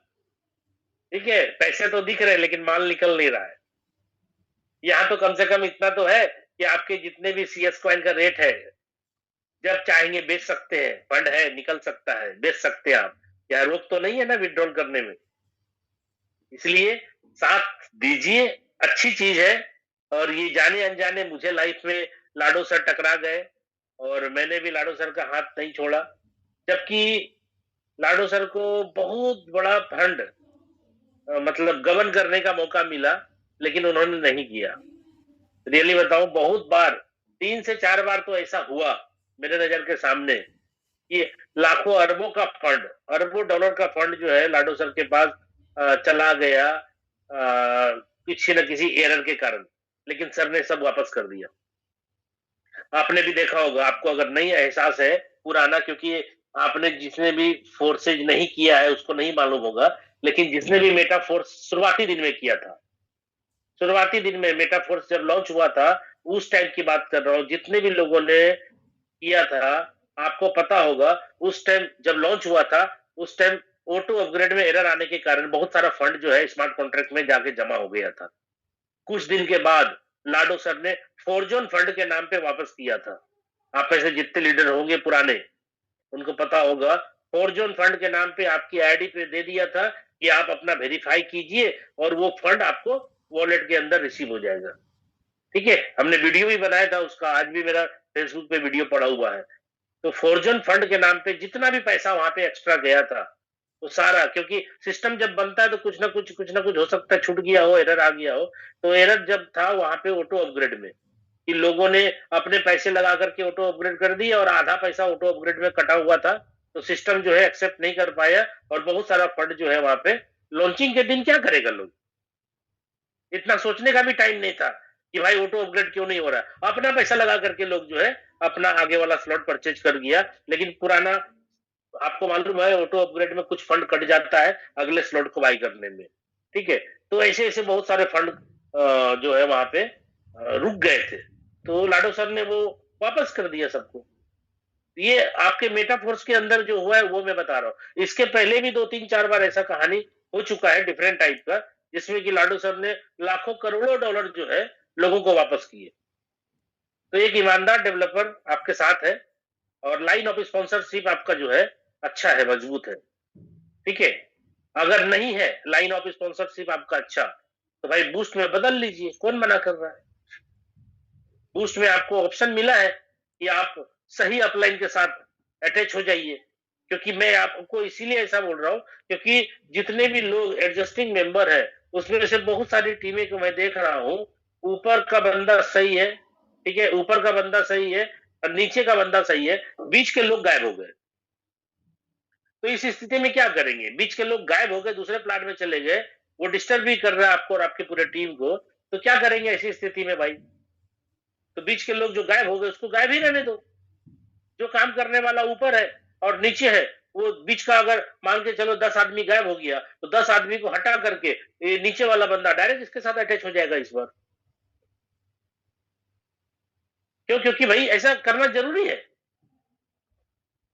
ठीक है? पैसे तो दिख रहे हैं लेकिन माल निकल नहीं रहा है। यहाँ तो कम से कम इतना तो है कि आपके जितने भी सीएस कॉइन का रेट है, जब चाहेंगे बेच सकते हैं, फंड है, निकल सकता है, बेच सकते हैं आप। यहाँ रोक तो नहीं है ना विड्रॉल करने में। इसलिए साथ दीजिए, अच्छी चीज है। और ये जाने अनजाने मुझे लाइफ में लाडो सर टकरा गए और मैंने भी लाडो सर का हाथ नहीं छोड़ा, जबकि लाडो सर को बहुत बड़ा फंड, मतलब गबन करने का मौका मिला, लेकिन उन्होंने नहीं किया। रियली बताऊं, बहुत बार, 3 से 4 बार तो ऐसा हुआ मेरे नजर के सामने कि लाखों अरबों का फंड, अरबों डॉलर का फंड जो है लाडो सर के पास चला गया, किसी न किसी एरर के कारण, लेकिन सर ने सब वापस कर दिया। आपने भी देखा होगा, आपको अगर नहीं एहसास है पुराना, क्योंकि आपने जिसने भी फोर्सेज नहीं किया है उसको नहीं मालूम होगा, लेकिन जिसने भी मेटा फोर्स शुरुआती दिन में किया था, शुरुआती दिन में मेटा फोर्स जब लॉन्च हुआ था, उस टाइम की बात कर रहा हूं, जितने भी लोगों ने किया था, आपको पता होगा उस टाइम जब लॉन्च हुआ था, उस टाइम ऑटो अपग्रेड में एरर आने के कारण बहुत सारा फंड जो है स्मार्ट कॉन्ट्रैक्ट में जाके जमा हो गया था। कुछ दिन के बाद लाडो सर ने फॉर्जून फंड के नाम पे वापस किया था। आप में से जितने लीडर होंगे पुराने, उनको पता होगा, फॉर्जून फंड के नाम पे आपकी आईडी पे दे दिया था कि आप अपना वेरीफाई कीजिए और वो फंड आपको वॉलेट के अंदर रिसीव हो जाएगा। ठीक है? हमने वीडियो भी बनाया था उसका, आज भी मेरा फेसबुक पे वीडियो पड़ा हुआ है। तो फॉर्जून फंड के नाम पे जितना भी पैसा वहां पे एक्स्ट्रा गया था, वो सारा, क्योंकि सिस्टम जब बनता है तो कुछ ना कुछ हो सकता है, छूट गया हो, एरर आ गया हो। तो एरर जब था वहां पे ऑटो अपग्रेड में, कि लोगों ने अपने पैसे लगा करके ऑटो अपग्रेड कर दिया और आधा पैसा ऑटो अपग्रेड में कटा हुआ था, तो सिस्टम जो है एक्सेप्ट नहीं कर पाया और बहुत सारा फंड जो है वहां पे, लॉन्चिंग के दिन क्या करेगा लोग, इतना सोचने का भी टाइम नहीं था कि भाई ऑटो अपग्रेड क्यों नहीं हो रहा है। अपना पैसा लगा करके लोग जो है अपना आगे वाला स्लॉट परचेज कर गया, लेकिन पुराना, आपको मालूम है ऑटो अपग्रेड में कुछ फंड कट जाता है अगले स्लॉट को बाई करने में। ठीक है? तो ऐसे ऐसे बहुत सारे फंड जो है वहां पे रुक गए थे, तो लाडो सर ने वो वापस कर दिया सबको। ये आपके मेटाफोर्स के अंदर जो हुआ है वो मैं बता रहा हूँ। इसके पहले भी 2 3 4 बार ऐसा कहानी हो चुका है डिफरेंट टाइप का, जिसमें कि लाडो सर ने लाखों करोड़ों डॉलर जो है लोगों को वापस किए। तो एक ईमानदार डेवलपर आपके साथ है और लाइन ऑफ स्पॉन्सरशिप आपका जो है अच्छा है, मजबूत है। ठीक है? अगर नहीं है लाइन ऑफ स्पॉन्सरशिप आपका अच्छा, तो भाई बूस्ट में बदल लीजिए, कौन मना कर रहा है? बूस्ट में आपको ऑप्शन मिला है कि आप सही अपलाइन के साथ अटैच हो जाइए। क्योंकि मैं आपको इसीलिए ऐसा बोल रहा हूँ, क्योंकि जितने भी लोग एडजस्टिंग मेंबर है, उसमें से बहुत सारी टीमें को मैं देख रहा हूँ, ऊपर का बंदा सही है, ठीक है, ऊपर का बंदा सही है और नीचे का बंदा सही है, बीच के लोग गायब हो गए। तो इस स्थिति में क्या करेंगे? बीच के लोग गायब हो गए, दूसरे प्लाट में चले गए, वो डिस्टर्ब भी कर रहा है आपको और आपकी पूरे टीम को, तो क्या करेंगे ऐसी स्थिति में भाई? तो बीच के लोग जो गायब हो गए उसको गायब ही रहने दो। जो काम करने वाला ऊपर है और नीचे है, वो बीच का अगर मान के चलो 10 आदमी गायब हो गया, तो 10 आदमी को हटा करके ये नीचे वाला बंदा डायरेक्ट इसके साथ अटैच हो जाएगा इस बार। क्यों? क्योंकि भाई ऐसा करना जरूरी है।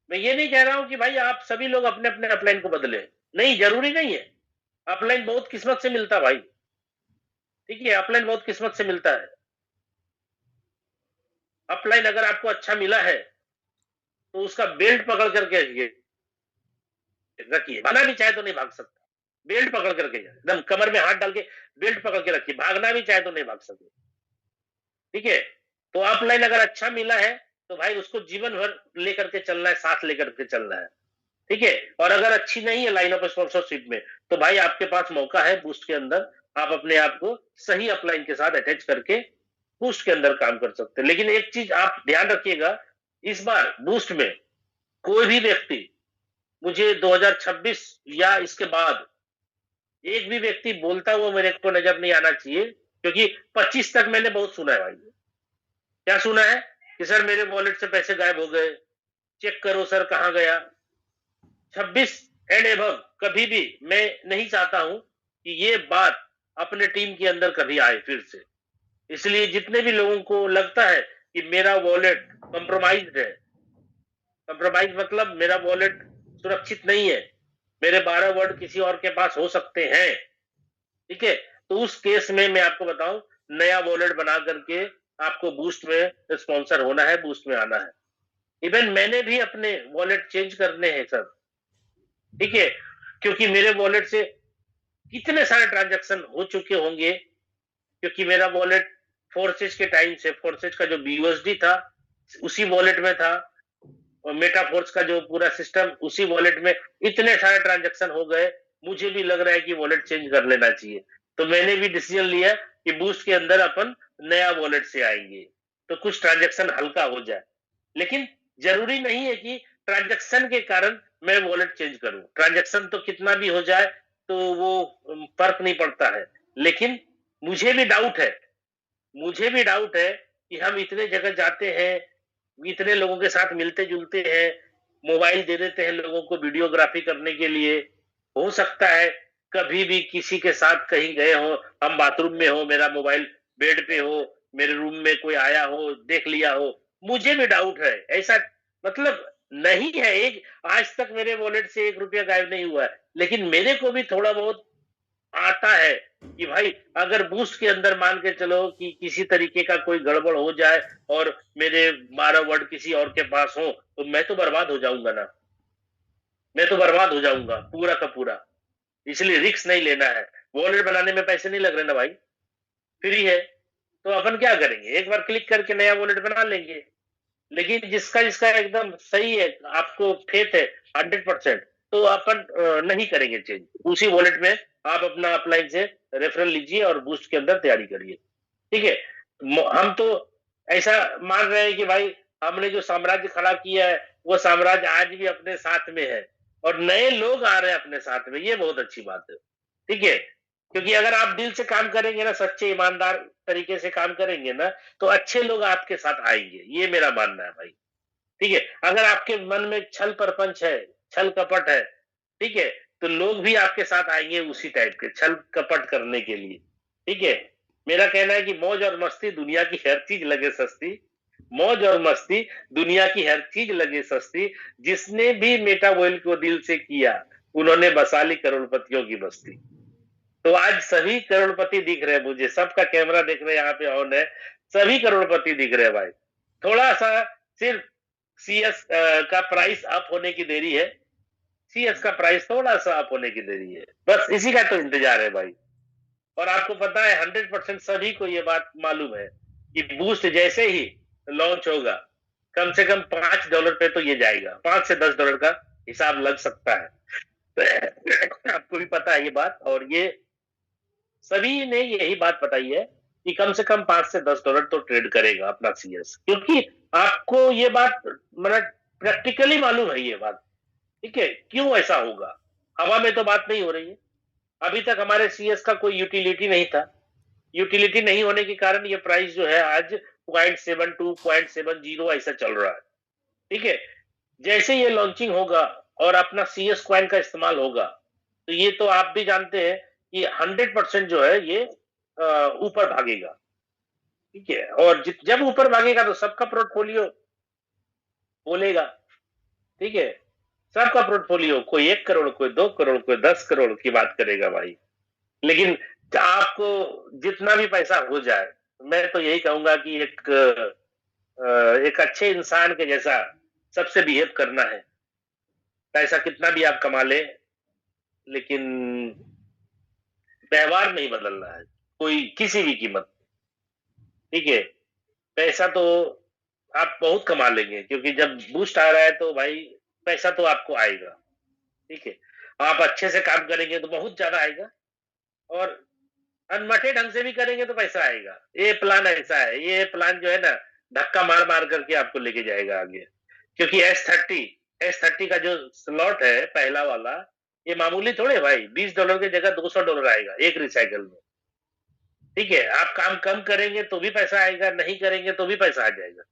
मैं ये नहीं कह रहा हूं कि भाई आप सभी लोग अपने अपने अपलाइन को बदले, नहीं, जरूरी नहीं है। अपलाइन बहुत किस्मत से मिलता भाई, ठीक है, अपलाइन बहुत किस्मत से मिलता है। अपलाइन अगर आपको अच्छा मिला है तो उसका बेल्ट पकड़ करके रखिए, भागना भी चाहे तो नहीं भाग सकता। बेल्ट पकड़ करके एकदम कमर में हाथ डाल के बेल्ट पकड़ के रखिए, भागना भी चाहे तो नहीं भाग सकते, ठीक है। तो अपलाइन अगर अच्छा मिला है तो भाई उसको जीवन भर लेकर के चलना है, साथ लेकर के चलना है, ठीक है। और अगर अच्छी नहीं है लाइन ऑफ स्पॉन्सरशिप में, तो भाई आपके पास मौका है बूस्ट के अंदर, आप अपने आप को सही अपलाइन के साथ अटैच करके बूस्ट के अंदर काम कर सकते हैं। लेकिन एक चीज आप ध्यान रखिएगा, इस बार बूस्ट में कोई भी व्यक्ति मुझे 2026 या इसके बाद एक भी व्यक्ति बोलता हुआ मेरे को नजर नहीं आना चाहिए, क्योंकि 25 तक मैंने बहुत सुना है भाई। क्या सुना है? कि सर मेरे वॉलेट से पैसे गायब हो गए, चेक करो सर कहां गया। 26 एंड एबव कभी भी मैं नहीं चाहता हूं कि ये बात अपने टीम के अंदर कभी आए फिर से। इसलिए जितने भी लोगों को लगता है कि मेरा वॉलेट कंप्रोमाइज्ड है, कंप्रोमाइज मतलब मेरा वॉलेट सुरक्षित नहीं है, मेरे 12 वर्ड किसी और के पास हो सकते हैं, ठीक है, तो उस केस में मैं आपको बताऊं, नया वॉलेट बना करके आपको बूस्ट में स्पॉन्सर होना है, बूस्ट में आना है। इवन मैंने भी अपने वॉलेट चेंज करने हैं सर, ठीक है, क्योंकि मेरे वॉलेट से कितने सारे ट्रांजैक्शन हो चुके होंगे, क्योंकि मेरा वॉलेट फोर्सेज के टाइम से, फोर्सेज का जो बीयूएसडी था उसी वॉलेट में था, और मेटाफोर्स का जो पूरा सिस्टम उसी वॉलेट में, इतने सारे ट्रांजैक्शन हो गए, मुझे भी लग रहा है कि वॉलेट चेंज कर लेना चाहिए। तो मैंने भी डिसीजन लिया कि बूस्ट के अंदर अपन नया वॉलेट से आएंगे, तो कुछ ट्रांजैक्शन हल्का हो जाए। लेकिन जरूरी नहीं है कि ट्रांजैक्शन के कारण मैं वॉलेट चेंज करूं, ट्रांजैक्शन तो कितना भी हो जाए तो वो फर्क नहीं पड़ता है। लेकिन मुझे भी डाउट है, मुझे भी डाउट है कि हम इतने जगह जाते हैं, इतने लोगों के साथ मिलते जुलते हैं, मोबाइल दे देते हैं लोगों को वीडियोग्राफी करने के लिए, हो सकता है कभी भी किसी के साथ कहीं गए हो, हम बाथरूम में हो, मेरा मोबाइल बेड पे हो, मेरे रूम में कोई आया हो देख लिया हो, मुझे भी डाउट है ऐसा, मतलब नहीं है, एक आज तक मेरे वॉलेट से 1 रुपया गायब नहीं हुआ है। लेकिन मेरे को भी थोड़ा बहुत आता है कि भाई अगर बूस्ट के अंदर मान के चलो कि किसी तरीके का कोई गड़बड़ हो जाए और मेरे 12 वर्ड किसी और के पास हो, तो मैं तो बर्बाद हो जाऊंगा ना, मैं तो बर्बाद हो जाऊंगा पूरा का पूरा। इसलिए रिस्क नहीं लेना है। वॉलेट बनाने में पैसे नहीं लग रहे ना भाई, फ्री है, तो अपन क्या करेंगे, एक बार क्लिक करके नया वॉलेट बना लेंगे। लेकिन जिसका जिसका एकदम सही है, आपको फेथ है 100%, तो अपन नहीं करेंगे चेंज, उसी वॉलेट में आप अपना अपलाइन से रेफरल लीजिए और बूस्ट के अंदर तैयारी करिए, ठीक है। हम तो ऐसा मान रहे हैं कि भाई हमने जो साम्राज्य खड़ा किया है वो साम्राज्य आज भी अपने साथ में है, और नए लोग आ रहे हैं अपने साथ में, ये बहुत अच्छी बात है, ठीक है। क्योंकि अगर आप दिल से काम करेंगे ना, सच्चे ईमानदार तरीके से काम करेंगे ना, तो अच्छे लोग आपके साथ आएंगे, ये मेरा मानना है भाई, ठीक है। अगर आपके मन में छल परपंच है, छल कपट है, ठीक है, तो लोग भी आपके साथ आएंगे उसी टाइप के छल कपट करने के लिए, ठीक है। मेरा कहना है कि मौज और मस्ती दुनिया की हर चीज लगे सस्ती, मौज और मस्ती दुनिया की हर चीज लगे सस्ती, जिसने भी मेटावर्ल्ड को दिल से किया उन्होंने बसा ली करोड़पतियों की बस्ती। तो आज सभी करोड़पति दिख रहे हैं मुझे, सबका कैमरा देख रहे हैं, यहाँ पे ऑन है, सभी करोड़पति दिख रहे हैं भाई। थोड़ा सा सिर्फ सीएस का प्राइस अप होने की देरी है, सीएस का प्राइस थोड़ा सा अप होने की देरी है, बस इसी का तो इंतजार है भाई। और आपको पता है 100% सभी को ये बात मालूम है कि बूस्ट जैसे ही लॉन्च होगा, कम से कम $5 पे तो ये जाएगा, $5 से $10 का हिसाब लग सकता है। आपको भी पता है ये बात, और ये सभी ने यही बात बताई है कि कम से कम $5 से $10 तो ट्रेड करेगा अपना सीएस, क्योंकि आपको ये बात मतलब प्रैक्टिकली मालूम है ये बात। ठीक है, क्यों ऐसा होगा? हवा में तो बात नहीं हो रही है। अभी तक हमारे सीएस का कोई यूटिलिटी नहीं था। यूटिलिटी नहीं होने के कारण ये प्राइस जो है आज 0.72 0.70 ऐसा चल रहा है। ठीक है, जैसे ये लॉन्चिंग होगा और अपना सीएस कॉइन का इस्तेमाल होगा, तो ये तो आप भी जानते हैं कि 100% जो है ये ऊपर भागेगा। ठीक है, और जब ऊपर भागेगा तो सबका पोर्टफोलियो बोलेगा। ठीक है, सबका पोर्टफोलियो, कोई 1 करोड़, कोई 2 करोड़, कोई 10 करोड़ की बात करेगा भाई। लेकिन आपको जितना भी पैसा हो जाए, मैं तो यही कहूंगा कि एक अच्छे इंसान के जैसा सबसे बिहेव करना है। पैसा कितना भी आप कमा ले, लेकिन व्यवहार नहीं बदलना है कोई किसी भी कीमत। ठीक है, पैसा तो आप बहुत कमा लेंगे, क्योंकि जब बूस्ट आ रहा है तो भाई पैसा तो आपको आएगा। ठीक है, आप अच्छे से काम करेंगे तो बहुत ज्यादा आएगा, और अनमठे ढंग से भी करेंगे तो पैसा आएगा। ये प्लान ऐसा है, ये प्लान जो है ना, धक्का मार मार करके आपको लेके जाएगा आगे। क्योंकि एस थर्टी का जो स्लॉट है पहला वाला, ये मामूली थोड़े भाई, $20 की जगह $200 आएगा एक रिसाइकल में। ठीक है, आप काम कम करेंगे तो भी पैसा आएगा, नहीं करेंगे तो भी पैसा आ जाएगा,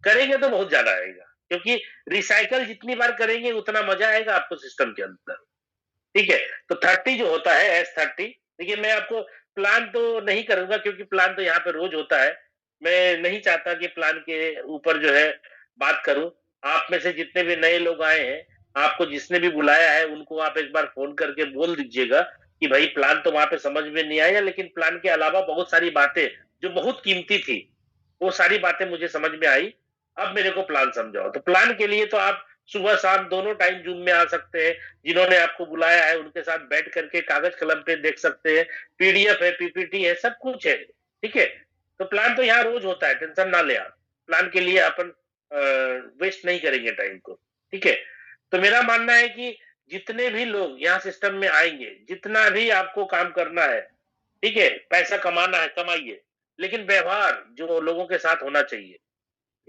करेंगे तो बहुत ज्यादा आएगा, क्योंकि रिसाइकल जितनी बार करेंगे उतना मजा आएगा आपको सिस्टम के अंदर। ठीक है, तो 30 जो होता है एस 30, देखिए मैं आपको प्लान तो नहीं करूंगा, क्योंकि प्लान तो यहाँ पे रोज होता है। मैं नहीं चाहता कि प्लान के ऊपर जो है बात करूं। आप में से जितने भी नए लोग आए हैं, आपको जिसने भी बुलाया है उनको आप एक बार फोन करके बोल दीजिएगा कि भाई प्लान तो वहां पे समझ में नहीं आया, लेकिन प्लान के अलावा बहुत सारी बातें जो बहुत कीमती थी, वो सारी बातें मुझे समझ में आई। अब मेरे को प्लान समझाओ। तो प्लान के लिए तो आप सुबह शाम दोनों टाइम जूम में आ सकते हैं। जिन्होंने आपको बुलाया है उनके साथ बैठ करके कागज कलम पे देख सकते हैं, पीडीएफ है, पीपीटी है, सब कुछ है। ठीक है, तो प्लान तो यहाँ रोज होता है, टेंशन ना ले आप। प्लान के लिए अपन वेस्ट नहीं करेंगे टाइम को। ठीक है, तो मेरा मानना है कि जितने भी लोग यहाँ सिस्टम में आएंगे, जितना भी आपको काम करना है, ठीक है, पैसा कमाना है कमाइए, लेकिन व्यवहार जो लोगों के साथ होना चाहिए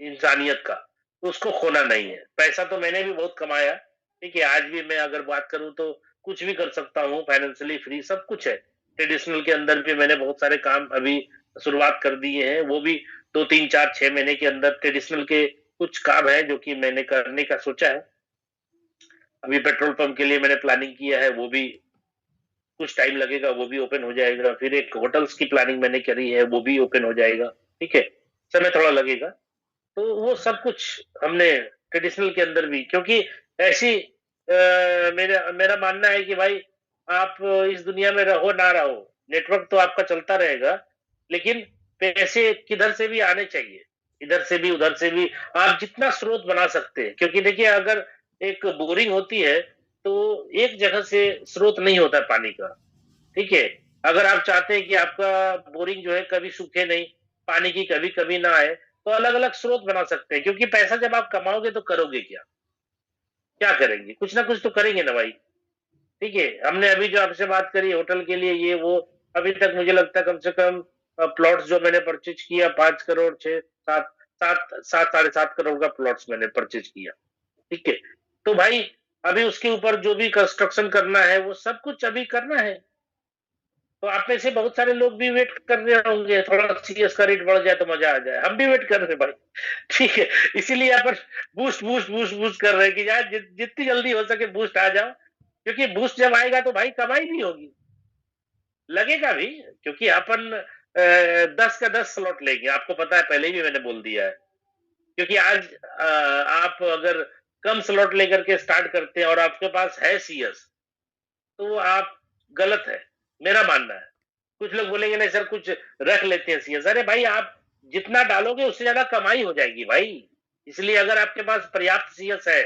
इंसानियत का, उसको खोना नहीं है। पैसा तो मैंने भी बहुत कमाया। ठीक है, आज भी मैं अगर बात करूं तो कुछ भी कर सकता हूँ, फाइनेंशियली फ्री सब कुछ है। ट्रेडिशनल के अंदर भी मैंने बहुत सारे काम अभी शुरुआत कर दिए हैं, वो भी 2 3 4 6 महीने के अंदर ट्रेडिशनल के कुछ काम है जो कि मैंने करने का सोचा है। अभी पेट्रोल पंप के लिए मैंने प्लानिंग किया है, वो भी कुछ टाइम लगेगा, वो भी ओपन हो जाएगा। फिर एक होटल्स की प्लानिंग मैंने करी है, वो भी ओपन हो जाएगा। ठीक है, समय थोड़ा लगेगा। तो वो सब कुछ हमने ट्रेडिशनल के अंदर भी, क्योंकि ऐसी मेरा मेरा मानना है कि भाई आप इस दुनिया में रहो ना रहो, नेटवर्क तो आपका चलता रहेगा, लेकिन पैसे किधर से भी आने चाहिए, इधर से भी उधर से भी। आप जितना स्रोत बना सकते हैं, क्योंकि देखिए अगर एक बोरिंग होती है तो एक जगह से स्रोत नहीं होता पानी का। ठीक है, अगर आप चाहते हैं कि आपका बोरिंग जो है कभी सूखे नहीं, पानी की कभी कमी ना आए, तो अलग अलग स्रोत बना सकते हैं। क्योंकि पैसा जब आप कमाओगे तो करोगे क्या, क्या करेंगे, कुछ ना कुछ तो करेंगे ना भाई। ठीक है, हमने अभी जो आपसे बात करी होटल के लिए ये वो, अभी तक मुझे लगता है कम से कम प्लॉट्स जो मैंने परचेज किया 5 करोड़ 6 7 7 7 साढ़े 7 करोड़ का प्लॉट्स मैंने परचेज किया। ठीक है, तो भाई अभी उसके ऊपर जो भी कंस्ट्रक्शन करना है वो सब कुछ अभी करना है। तो आप में से बहुत सारे लोग भी वेट कर रहे होंगे, थोड़ा सीएस का रेट बढ़ जाए तो मजा आ जाए। हम भी वेट कर रहे हैं भाई। ठीक है, इसीलिए अपन बूस्ट बूस्ट बूस्ट बूस्ट कर रहे हैं कि यार जितनी जल्दी हो सके बूस्ट आ जाओ, क्योंकि बूस्ट जब आएगा तो भाई कमाई भी होगी, लगेगा भी। क्योंकि अपन 10 का 10 स्लॉट लेंगे, आपको पता है, पहले ही मैंने बोल दिया है। क्योंकि आज आप अगर कम स्लॉट लेकर के स्टार्ट करते हैं और आपके पास है सीएस, तो वो आप गलत है, मेरा मानना है। कुछ लोग बोलेंगे नहीं सर कुछ रख लेते हैं सीएस, अरे भाई आप जितना डालोगे उससे ज्यादा कमाई हो जाएगी भाई। इसलिए अगर आपके पास पर्याप्त सीएस है,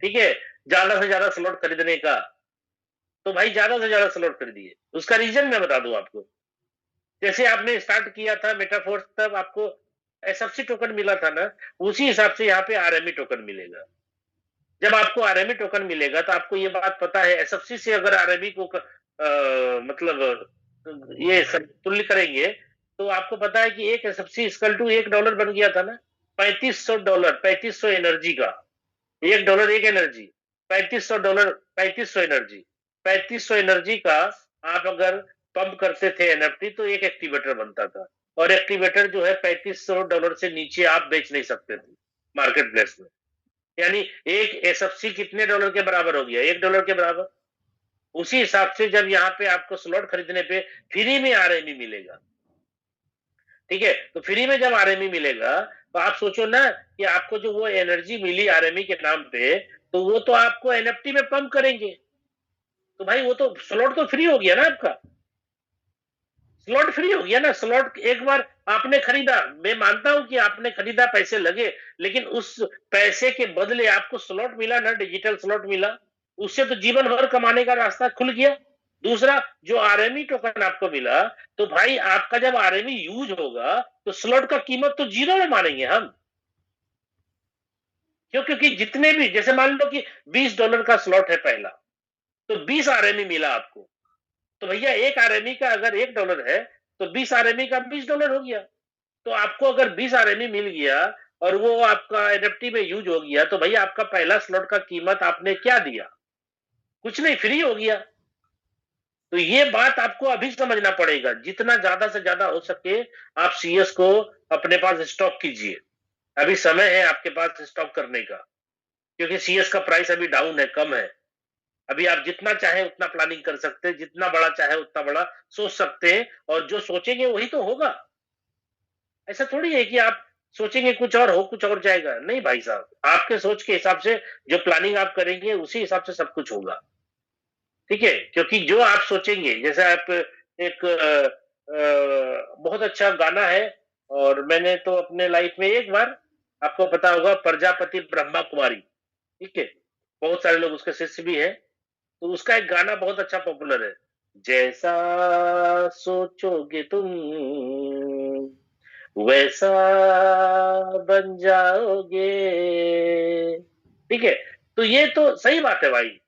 ठीक है, ज्यादा से ज्यादा स्लॉट खरीदने का, तो भाई ज्यादा से ज्यादा स्लॉट खरीदिए। उसका रीजन मैं बता दूं आपको। जैसे आपने स्टार्ट किया था मेटाफोर्स, तब आपको एसएफसी टोकन मिला था ना, उसी हिसाब से यहाँ पे आरएमई टोकन मिलेगा। जब आपको आरएमई टोकन मिलेगा तो आपको ये बात पता है, एसएफसी से अगर आरएमई को मतलब ये सब तुल्य करेंगे, तो आपको पता है कि एक एसएफसी इक्वल टू $1 बन गया था ना। $3500, 3500 एनर्जी का, $1 एक एनर्जी, $3500, 3500 एनर्जी, 3500 एनर्जी का आप अगर पंप करते थे एनएफटी, तो एक एक्टिवेटर बनता था। और एक्टिवेटर जो है $3500 से नीचे आप बेच नहीं सकते थे मार्केट प्लेस में। यानी एक एसएफसी कितने डॉलर के बराबर हो गया? $1 के बराबर। उसी हिसाब से जब यहाँ पे आपको स्लॉट खरीदने पे फ्री में आरएमई मिलेगा, ठीक है, तो फ्री में जब आरएमई मिलेगा, तो आप सोचो ना कि आपको जो वो एनर्जी मिली आरएमई के नाम पे, तो वो तो आपको एनएफटी में पंप करेंगे, तो भाई वो तो स्लॉट तो फ्री हो गया ना आपका। स्लॉट फ्री हो गया ना। स्लॉट एक बार आपने खरीदा, मैं मानता हूं कि आपने खरीदा, पैसे लगे, लेकिन उस पैसे के बदले आपको स्लॉट मिला ना, डिजिटल स्लॉट मिला, उससे तो जीवन भर कमाने का रास्ता खुल गया। दूसरा, जो आरएमई टोकन आपको मिला, तो भाई आपका जब आरएमई यूज होगा, तो स्लॉट का कीमत तो जीरो में मानेंगे हम। क्यों? क्योंकि जितने भी, जैसे मान लो कि $20 का स्लॉट है पहला, तो 20 आरएमई मिला आपको, तो भैया एक आरएमई का अगर $1 है, तो 20 आरएमई का $20 हो गया। तो आपको अगर 20 आरएमई मिल गया और वो आपका एनएफटी में यूज हो गया, तो भैया आपका पहला स्लॉट का कीमत आपने क्या दिया? कुछ नहीं, फ्री हो गया। तो ये बात आपको अभी समझना पड़ेगा। जितना ज्यादा से ज्यादा हो सके आप सीएस को अपने पास स्टॉक कीजिए। अभी समय है आपके पास स्टॉक करने का, क्योंकि सीएस का प्राइस अभी डाउन है, कम है। अभी आप जितना चाहे उतना प्लानिंग कर सकते हैं, जितना बड़ा चाहे उतना बड़ा सोच सकते हैं, और जो सोचेंगे वही तो होगा। ऐसा थोड़ी है कि आप सोचेंगे कुछ और हो, कुछ और जाएगा। नहीं भाई साहब, आपके सोच के हिसाब से जो प्लानिंग आप करेंगे, उसी हिसाब से सब कुछ होगा। ठीक है, क्योंकि जो आप सोचेंगे, जैसे आप एक बहुत अच्छा गाना है, और मैंने तो अपने लाइफ में एक बार, आपको पता होगा, प्रजापति ब्रह्मा कुमारी, ठीक है, बहुत सारे लोग उसके शिष्य भी हैं, तो उसका एक गाना बहुत अच्छा पॉपुलर है, जैसा सोचोगे तुम वैसा बन जाओगे। ठीक है, तो ये तो सही बात है भाई।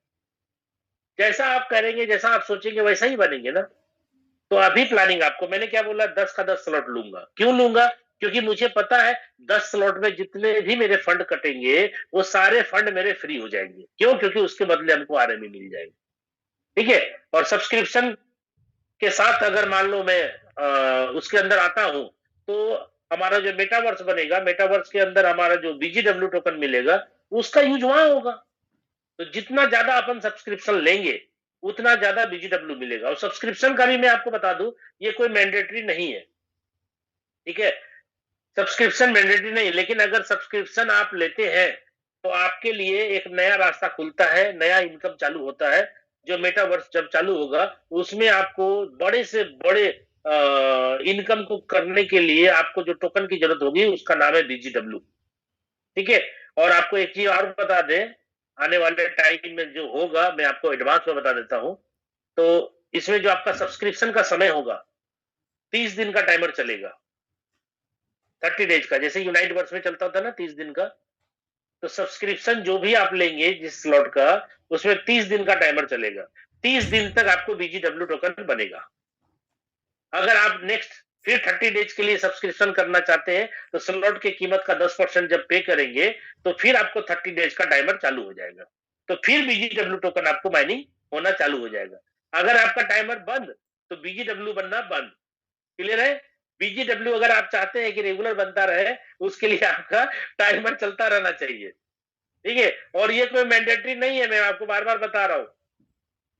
जैसा आप करेंगे, जैसा आप सोचेंगे, वैसा ही बनेंगे ना। तो अभी प्लानिंग आपको, मैंने क्या बोला, 10 का 10 स्लॉट लूंगा। क्यों लूंगा? क्योंकि मुझे पता है 10 स्लॉट में जितने भी मेरे फंड कटेंगे, वो सारे फंड मेरे फ्री हो जाएंगे। क्यों? क्योंकि उसके बदले हमको आरएमई मिल जाएगी। ठीक है, और सब्सक्रिप्शन के साथ अगर मान लो मैं उसके अंदर आता हूं, तो हमारा जो मेटावर्स बनेगा, मेटावर्स के अंदर हमारा जो बीजीडब्ल्यू टोकन मिलेगा, उसका यूज वहां होगा। तो जितना ज्यादा अपन सब्सक्रिप्शन लेंगे, उतना ज्यादा बीजीडब्ल्यू मिलेगा। और सब्सक्रिप्शन का भी मैं आपको बता दूं, ये कोई मैंडेटरी नहीं है। ठीक है, सब्सक्रिप्शन मैंडेटरी नहीं, लेकिन अगर सब्सक्रिप्शन आप लेते हैं, तो आपके लिए एक नया रास्ता खुलता है, नया इनकम चालू होता है। जो मेटावर्स जब चालू होगा, उसमें आपको बड़े से बड़े इनकम को करने के लिए आपको जो टोकन की जरूरत होगी, उसका नाम है बीजीडब्ल्यू। ठीक है, और आपको एक चीज और बता दें, आने वाले टाइम में जो होगा, मैं आपको एडवांस में बता देता हूं। तो इसमें जो आपका सब्सक्रिप्शन का समय होगा, 30 दिन का टाइमर चलेगा, 30 डेज का, जैसे यूनाइट वर्स में चलता था ना 30 दिन का। तो सब्सक्रिप्शन जो भी आप लेंगे जिस स्लॉट का, उसमें 30 दिन का टाइमर चलेगा। 30 दिन तक आपको बीजीडब्ल्यू टोकन बनेगा। अगर आप नेक्स्ट फिर 30 डेज के लिए सब्सक्रिप्शन करना चाहते हैं, तो स्लॉट की कीमत का 10% जब पे करेंगे, तो फिर आपको 30 डेज का टाइमर चालू हो जाएगा। तो फिर बीजीडब्ल्यू टोकन आपको माइनिंग होना चालू हो जाएगा। अगर आपका टाइमर बंद, तो बीजीडब्ल्यू बनना बंद। क्लियर है? बीजीडब्ल्यू अगर आप चाहते हैं कि रेगुलर बनता रहे, उसके लिए आपका टाइमर चलता रहना चाहिए। ठीक है, और ये कोई मैंडेटरी नहीं है, मैं आपको बार बार बता रहा हूं,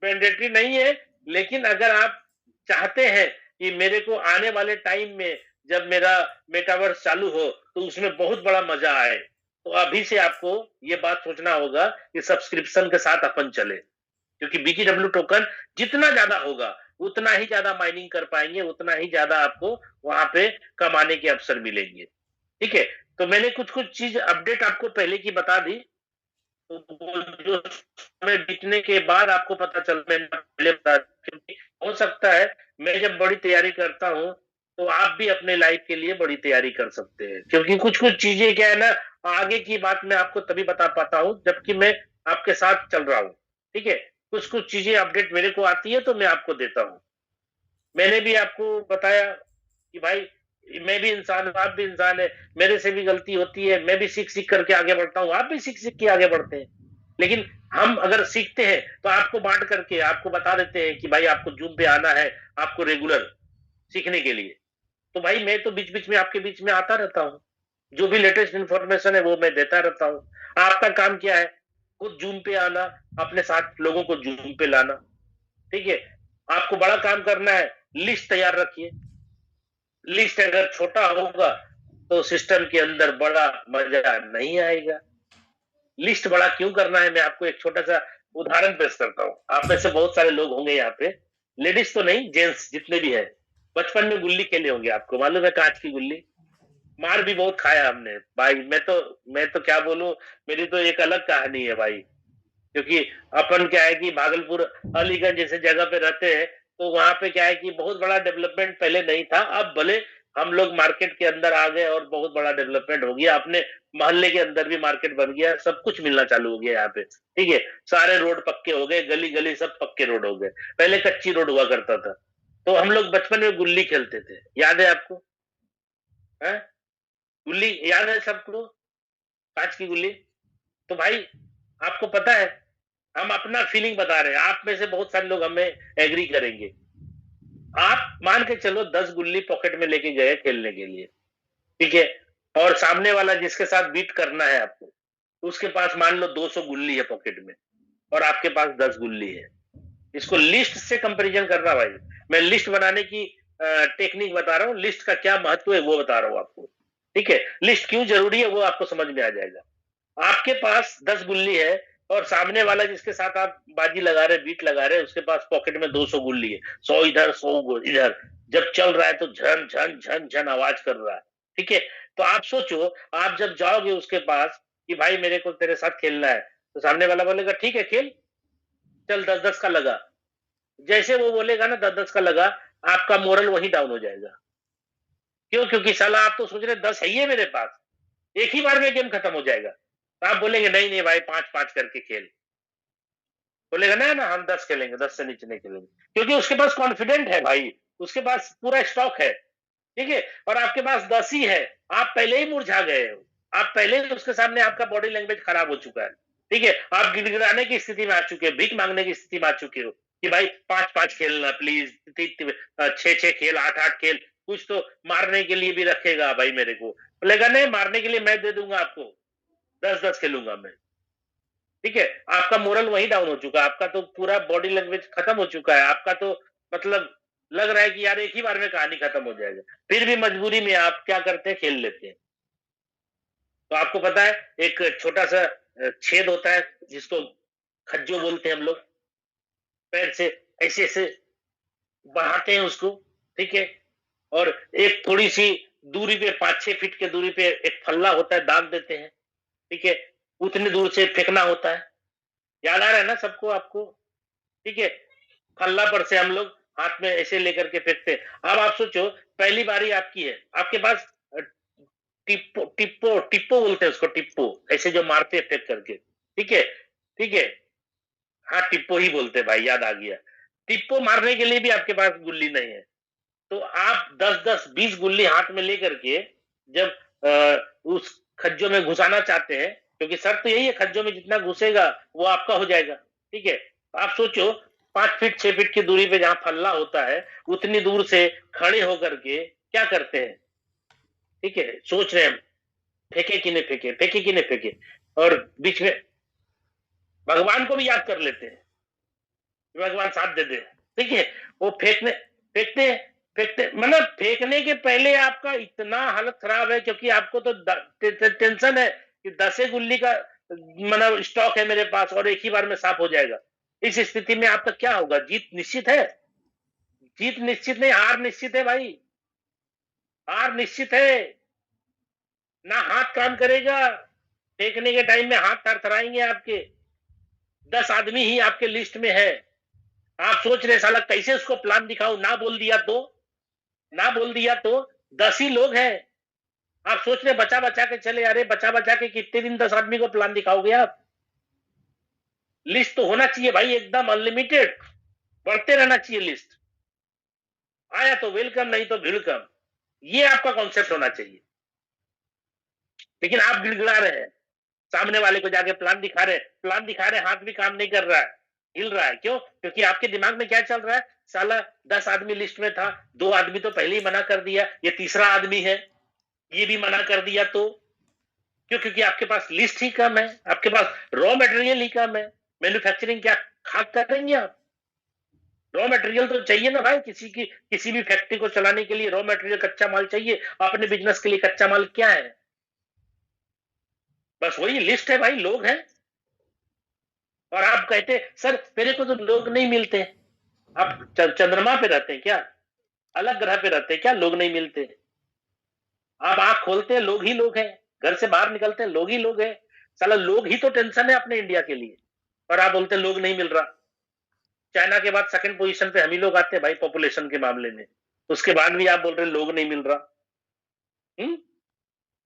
मैंडेटरी नहीं है। लेकिन अगर आप चाहते हैं कि मेरे को आने वाले टाइम में जब मेरा मेटावर्स चालू हो, तो उसमें बहुत बड़ा मजा आए, तो अभी से आपको ये बात सोचना होगा कि सब्सक्रिप्शन के साथ अपन चले। क्योंकि बीजीडब्ल्यू टोकन जितना ज्यादा होगा, उतना ही ज्यादा माइनिंग कर पाएंगे, उतना ही ज्यादा आपको वहां पे कमाने के अवसर मिलेंगे। ठीक है, तो मैंने कुछ कुछ चीज अपडेट आपको पहले की बता दी। तो वो जो समय बीतने के बाद आपको पता चल मैंने पहले बता, क्योंकि हो सकता है मैं जब बड़ी तैयारी करता हूँ, तो आप भी अपने लाइफ के लिए बड़ी तैयारी कर सकते हैं। क्योंकि कुछ-कुछ चीज़ें क्या है ना, आगे की बात मैं आपको तभी बता पाता हूँ, जबकि मैं आपके साथ चल रहा हूँ, ठीक है? कुछ-कुछ चीज़ें अपडेट मेरे को आती है, तो मैं आपको देता हूँ। मैंने भी आपको बताया कि भाई मैं भी इंसान हूँ, आप भी इंसान हैं, मेरे से भी गलती होती है, मैं भी सीख-सीख करके आगे बढ़ता हूँ, आप भी सीख-सीख के आगे बढ़ते हैं। लेकिन हम अगर सीखते हैं, तो आपको बाँट करके आपको बता देते हैं कि भाई आपको ज़ूम पे आना है, आपको रेगुलर सीखने के लिए। तो भाई मैं तो बीच-बीच में आपके बीच में आता रहता हूँ। जो भी लेटेस्ट इन्फॉर्मेशन है वो मैं देता रहता हूँ। आपका काम क्या है? खुद ज़ूम पे आना, अपने साथ लोगों को ज़ूम पे लाना, ठीक है? आपको बड़ा काम करना है, लिस्ट तैयार रखिए। लिस्ट अगर छोटा होगा, तो सिस्टम के अंदर बड़ा मज़ा नहीं आएगा। लिस्ट बड़ा क्यों करना है, मैं आपको एक छोटा-सा उदाहरण पेश करता हूँ। आप में से बहुत सारे लोग होंगे यहाँ पे, लेडीज़ तो नहीं, जेंट्स जितने भी हैं, बचपन में गुल्ली खेले होंगे, आपको मालूम है काँच की गुल्ली? मार भी बहुत खाया हमने। भाई मैं तो क्या बोलूँ, मेरी तो एक अलग कहानी है भाई। क्योंकि अपन क्या है कि भागलपुर, अलीगंज जैसे जगह पे रहते हैं, तो वहाँ पे क्या है कि बहुत बड़ा डेवलपमेंट पहले नहीं था। अब भले हम लोग मार्केट के अंदर आ गए और बहुत बड़ा डेवलपमेंट हो गया। अपने मोहल्ले के अंदर भी मार्केट बन गया, सब कुछ मिलना चालू हो गया यहाँ पे, ठीक है? सारे रोड पक्के हो गए, गली-गली सब पक्के रोड हो गए। पहले कच्ची रोड हुआ करता था। तो हम लोग बचपन में गुल्ली खेलते थे, याद है आपको? हैं? गुल्ली याद है सबको? काँच की गुल्ली? तो भाई आपको पता है, हम अपना फीलिंग बता रहे हैं, आप में से बहुत सारे लोग हमें एग्री करेंगे। आप मान के चलो 10 गुल्ली पॉकेट में लेके गए खेलने के लिए, ठीक है? और सामने वाला जिसके साथ बीट करना है आपको, उसके पास मान लो 200 गुल्ली है पॉकेट में और आपके पास 10 गुल्ली है। इसको लिस्ट से कंपैरिजन करना भाई। मैं लिस्ट बनाने की टेक्निक बता रहा हूँ, लिस्ट का क्या महत्व है वो बता रहा हूँ आपको, ठीक है? लिस्ट क्यों ज़रूरी है वो आपको समझ में आ जाएगा। आपके पास 10 गुल्ली है और सामने वाला जिसके साथ आप बाजी लगा रहे, बीट लगा रहे, उसके पास पॉकेट में 200 गुल्ली है। 100 इधर, 100 इधर। जब चल रहा है तो झन, झन, झन, झन आवाज कर रहा है। ठीक है? तो आप सोचो, आप जब जाओगे उसके पास कि भाई मेरे को तेरे साथ खेलना है, तो सामने वाला बोलेगा ठीक है खेल, चल 10-10 का लगा। जैसे वो बोलेगा ना 10-10 का लगा, आपका मोरल वहीं डाउन हो जाएगा। क्यों? क्योंकि साला आप तो सोच रहे 10 है ही है मेरे पास। एक ही बार में गेम खत्म हो जाएगा। तो आप बोलेंगे नहीं, नहीं भाई 5-5 करके खेल। बोलेगा ना ना हम 10 खेलेंगे, 10 से नीचे नहीं खेलेंगे। क्योंकि उसके पास कॉन्फिडेंट है भाई, उसके पास पूरा स्टॉक है, ठीक है? और आपके पास 10 ही है, आप पहले ही मुरझा गए हो। आप पहले ही उसके सामने आपका बॉडी लैंग्वेज खराब हो चुका है, ठीक है? आप गिड़गिड़ाने की स्थिति में आ चुके हो, भीख माँगने की स्थिति में आ चुके हो कि भाई 5-5 खेलना प्लीज़, 6-6 खेल, 8-8 खेल, कुछ तो मारने के लिए भी रखेगा भाई मेरे को। बोलेगा नहीं मारने के लिए मैं दे दूँगा आपको, 10-10 खेलूँगा मैं। ठीक है? आपका मोरल वहीं डाउन हो चुका है, आपका तो पूरा बॉडी लैंग्वेज खत्म हो चुका है, आपका तो मतलब लग रहा है कि यार एक ही बार में कहानी खत्म हो जाएगा। फिर भी मजबूरी में आप क्या करते हैं, खेल लेते हैं। तो आपको पता है एक छोटा-सा छेद होता है जिसको खज्जो बोलते हैं हम लोग, पैर से ऐसे-ऐसे बढ़ाते हैं उसको, ठीक है? और एक थोड़ी-सी दूरी पे 5-6 फीट की दूरी पे एक फल्ला होता है, दाग देते हैं, ठीक है? उतनी दूर से फेंकना होता है। याद आ रहा है ना सबको आपको? ठीक है? फल्ला पर से हम लोग हाथ में ऐसे लेकर के फेंकते हैं। अब आप सोचो पहली बारी आपकी है, आपके पास टिप्पो टिप्पो टिप्पो बोलते हैं उसको टिप्पो, ऐसे जो मारते हैं फेंक करके, ठीक है? ठीक है? हाँ, टिप्पो ही बोलते हैं भाई, याद आ गया। टिप्पो मारने के लिए भी आपके पास गुल्ली नहीं है। तो आप 10-10, 20 गुल्ली हाथ में लेकर के जब उस खज्जो में घुसाना चाहते हैं, क्योंकि शर्त तो यही है खज्जो में जितना घुसेगा वो आपका हो जाएगा, ठीक है? आप सोचो 5 फीट 6 फीट की दूरी पे जहाँ फल्ला होता है, उतनी दूर से खड़े होकर के क्या करते हैं, ठीक है? सोच रहे हैं फेंके कि नहीं फेंके, फेंके कि नहीं फेंके, और बीच में भगवान को भी याद कर लेते हैं। भगवान साथ दे दे, ठीक है? वो फेंकते फेंकते मतलब फेंकने के पहले आपका इतना हालत खराब है, क्योंकि आपको तो टेंशन है कि 10 गुल्ली का मतलब स्टॉक है मेरे पास और एक ही बार में साफ हो जाएगा। इस स्थिति में आपका क्या होगा? जीत निश्चित है? जीत निश्चित नहीं, हार निश्चित है भाई, हार निश्चित है। ना हाथ काम करेगा, फेंकने के टाइम में हाथ थरथराएंगे आपके। 10 आदमी ही आपके लिस्ट में है। आप सोच रहे साला कैसे उसको प्लान दिखाऊं, ना बोल दिया तो, ना बोल दिया तो 10 ही लोग हैं। आप सोच रहे बचा बचा के चले, अरे बचा बचा के कितने दिन 10 आदमी को प्लान दिखाओगे आप? लिस्ट तो होना चाहिए भाई, एकदम अनलिमिटेड, बढ़ते रहना चाहिए लिस्ट। आया तो वेलकम, नहीं तो वेलकम, ये आपका कॉन्सेप्ट होना चाहिए। लेकिन आप गिड़गिड़ा रहे हैं, सामने वाले को जाके प्लान दिखा रहे, प्लान दिखा रहे, हाथ भी काम नहीं कर रहा है, हिल रहा है। क्यों? क्योंकि आपके दिमाग में क्या चल रहा है, साला 10 आदमी लिस्ट में था, 2 आदमी तो पहले ही मना कर दिया, ये तीसरा आदमी है, ये भी मना कर दिया। तो क्यों? क्योंकि आपके पास लिस्ट ही कम है, आपके पास रॉ मटेरियल ही कम है। मैन्युफैक्चरिंग क्या खाक करेंगे आप? रॉ मटेरियल तो चाहिए ना भाई, किसी भी फैक्ट्री को चलाने के लिए रॉ मटेरियल, कच्चा माल चाहिए। अपने बिजनेस के लिए कच्चा माल क्या है? बस वही लिस्ट है भाई, लोग हैं। और आप कहते सर मेरे को तो लोग नहीं मिलते। आप चंद्रमा पे रहते हैं क्या? अलग ग्रह पे रहते हैं क्या? लोग नहीं मिलते? आप आंख खोलते हैं, लोग ही लोग हैं। घर से बाहर निकलते हैं, लोग ही लोग हैं। साला लोग ही तो टेंशन है अपने इंडिया के लिए, और आप बोलते हैं लोग नहीं मिल रहा। चाइना के बाद सेकंड पोजीशन पे हम ही लोग आते हैं भाई पॉपुलेशन के मामले में, उसके बाद भी आप बोल रहे हैं लोग नहीं मिल रहा। हम्म?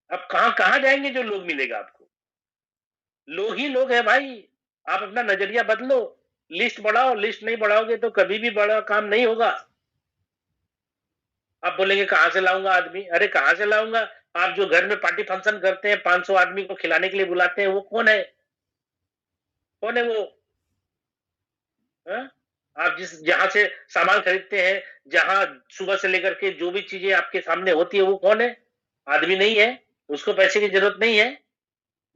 अब कहां कहां जाएंगे जो लोग मिलेगा आपको? लोग ही लोग है भाई। आप अपना नजरिया बदलो, लिस्ट बढ़ाओ। लिस्ट नहीं बढ़ाओगे तो कभी भी बड़ा काम नहीं होगा। आप बोलेंगे कहां से लाऊंगा आदमी? अरे कहां से लाऊंगा? आप जो घर में पार्टी फंक्शन करते हैं, 500 आदमी को खिलाने के लिए बुलाते हैं, वो कौन है? कौन है वो? हा? आप जिस जहां से सामान खरीदते हैं, जहां सुबह से लेकर के जो भी चीजें आपके सामने होती है, वो कौन है? आदमी नहीं है। उसको पैसे की जरूरत नहीं है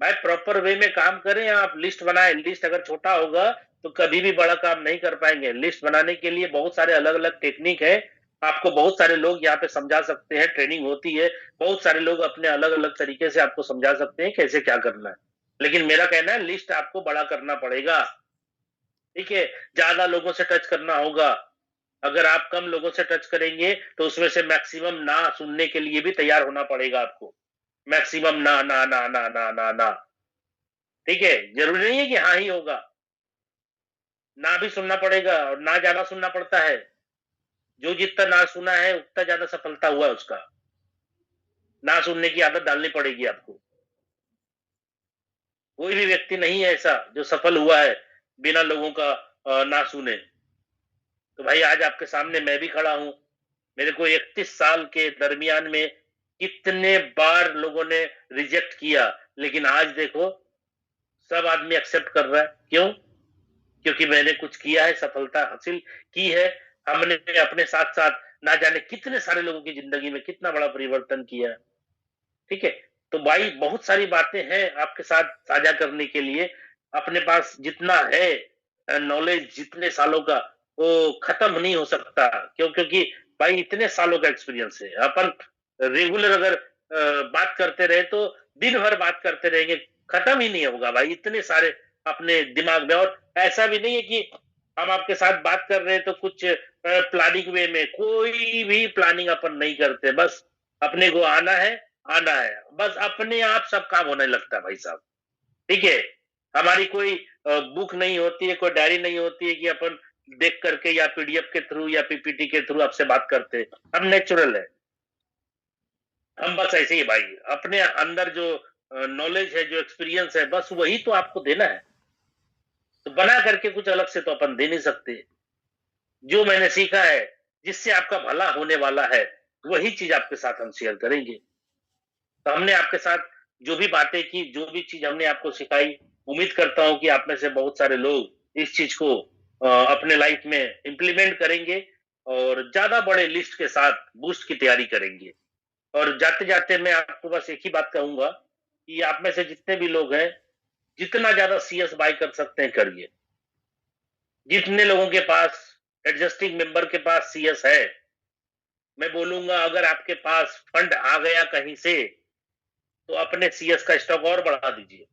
भाई। प्रॉपर वे में काम करें, आप लिस्ट बनाए। लिस्ट अगर छोटा होगा तो कभी भी बड़ा काम नहीं कर पाएंगे। लिस्ट बनाने के लिए बहुत सारे अलग अलग टेक्निक है। आपको बहुत सारे लोग यहाँ पे समझा सकते हैं, ट्रेनिंग होती है। बहुत सारे लोग अपने अलग अलग तरीके से आपको समझा सकते हैं कैसे क्या करना है। लेकिन मेरा कहना है लिस्ट आपको बड़ा करना पड़ेगा। ठीक है? ज्यादा लोगों से टच करना होगा। अगर आप कम लोगों से टच करेंगे तो उसमें से मैक्सिमम ना सुनने के लिए भी तैयार होना पड़ेगा आपको। मैक्सिमम ना ना ना ना ना ना ना। ठीक है? जरूरी नहीं है कि हाँ ही होगा, ना भी सुनना पड़ेगा। और ना ज्यादा सुनना पड़ता है। जो जितना ना सुना है उतना ज्यादा सफलता हुआ है उसका। ना सुनने की आदत डालनी पड़ेगी आपको। कोई भी व्यक्ति नहीं है ऐसा जो सफल हुआ है बिना लोगों का ना सुने। तो भाई आज आपके सामने मैं भी खड़ा हूं। मेरे को 31 साल के दरमियान में कितने बार लोगों ने रिजेक्ट किया, लेकिन आज देखो सब आदमी एक्सेप्ट कर रहा है। क्यों? क्योंकि मैंने कुछ किया है, सफलता हासिल की है। हमने अपने साथ साथ ना जाने कितने सारे लोगों की जिंदगी में कितना बड़ा परिवर्तन किया है। ठीक है? तो भाई बहुत सारी बातें हैं आपके साथ साझा करने के लिए। अपने पास जितना है नॉलेज, जितने सालों का, वो खत्म नहीं हो सकता। क्यों? क्योंकि भाई इतने सालों का एक्सपीरियंस है। अपन रेगुलर अगर बात करते रहे तो दिन भर बात करते रहेंगे, खत्म ही नहीं होगा भाई। इतने सारे अपने दिमाग में। और ऐसा भी नहीं है कि हम आपके साथ बात कर रहे हैं तो कुछ प्लानिंग वे में, कोई भी प्लानिंग अपन नहीं करते। बस अपने को आना है, आना है, बस अपने आप सब काम होने लगता है भाई साहब। ठीक है? हमारी कोई बुक नहीं होती है, कोई डायरी नहीं होती है कि अपन देख करके या पीडीएफ के थ्रू या पीपीटी के थ्रू आपसे बात करते हैं। हम नेचुरल है। हम बस ऐसे ही भाई अपने अंदर जो नॉलेज है, जो एक्सपीरियंस है, बस वही तो आपको देना है। तो बना करके कुछ अलग से तो अपन दे नहीं सकते। जो मैंने सीखा है, जिससे आपका भला होने वाला है, वही चीज आपके साथ हम शेयर करेंगे। तो हमने आपके साथ जो भी बातें की, जो भी चीज हमने आपको सिखाई, उम्मीद करता हूं कि आप में से बहुत सारे लोग इस चीज को अपने लाइफ में इम्प्लीमेंट करेंगे और ज्यादा बड़े लिस्ट के साथ बूस्ट की तैयारी करेंगे। और जाते जाते मैं आपको बस एक ही बात कहूंगा कि आप में से जितने भी लोग हैं, जितना ज्यादा सीएस बाय कर सकते हैं करिए। जितने लोगों के पास, एडजस्टिंग मेंबर के पास सीएस है, मैं बोलूंगा अगर आपके पास फंड आ गया कहीं से तो अपने सीएस का स्टॉक और बढ़ा दीजिए।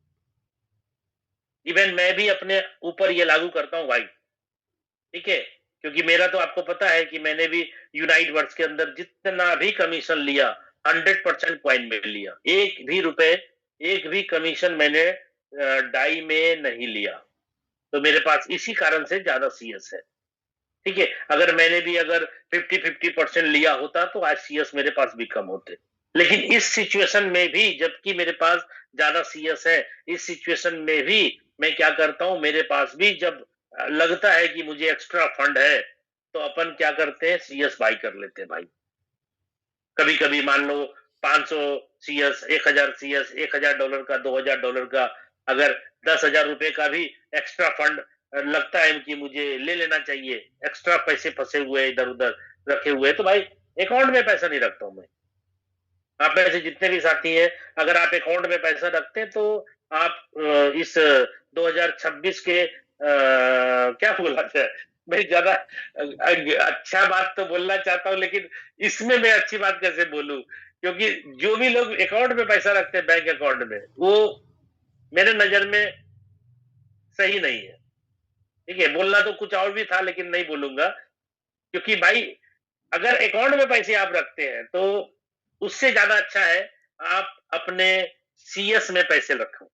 इवन मैं भी अपने ऊपर ये लागू करता हूं भाई। ठीक है? क्योंकि मेरा तो आपको पता है कि मैंने भी यूनाइट वर्ड्स के अंदर जितना भी कमीशन लिया, 100% पॉइंट में लिया। एक भी रुपए एक भी कमीशन मैंने डाई में नहीं लिया। तो मेरे पास इसी कारण से ज़्यादा सीएस है। ठीक है? अगर मैंने भी अगर 50-50% लिया होता तो आज सीएस मेरे पास भी कम होते। लेकिन इस सिचुएशन में भी जबकि मेरे पास ज़्यादा सीएस है, इस सिचुएशन में भी मैं क्या करता हूँ, मेरे पास भी जब लगता है कि मुझे एक्स्ट्रा फंड है, तो अपन क्या करते हैं, सीएस बाय कर लेते हैं भाई। कभी-कभी मान लो 500 सीएस, 1000 सीएस, $1000 का, $2000 का, अगर ₹10,000 का भी एक्स्ट्रा फंड लगता है कि मुझे ले लेना चाहिए, एक्स्ट्रा पैसे फँसे हुए हैं इधर-उधर रखे हुए हैं, तो भाई अकाउंट में पैसा नहीं रखता हूँ मैं। आप में से जितने भी साथी हैं, अगर आप अकाउंट में पैसा रखते हैं तो आप इस 2026 के क्या बोला जाए, मैं ज़्यादा अच्छा बात तो बोलना चाहता हूँ लेकिन इसमें मैं अच्छी बात कैसे बोलूँ? क्योंकि जो भी लोग अकाउंट में पैसा रखते हैं बैंक अकाउंट में, वो मेरे नज़र में सही नहीं है। ठीक है? बोलना तो कुछ और भी था लेकिन नहीं बोलूँगा क्योंकि भाई अगर अकाउंट में पैसे आप रखते हैं तो उससे ज़्यादा अच्छा है आप अपने सीएस में पैसे रखो।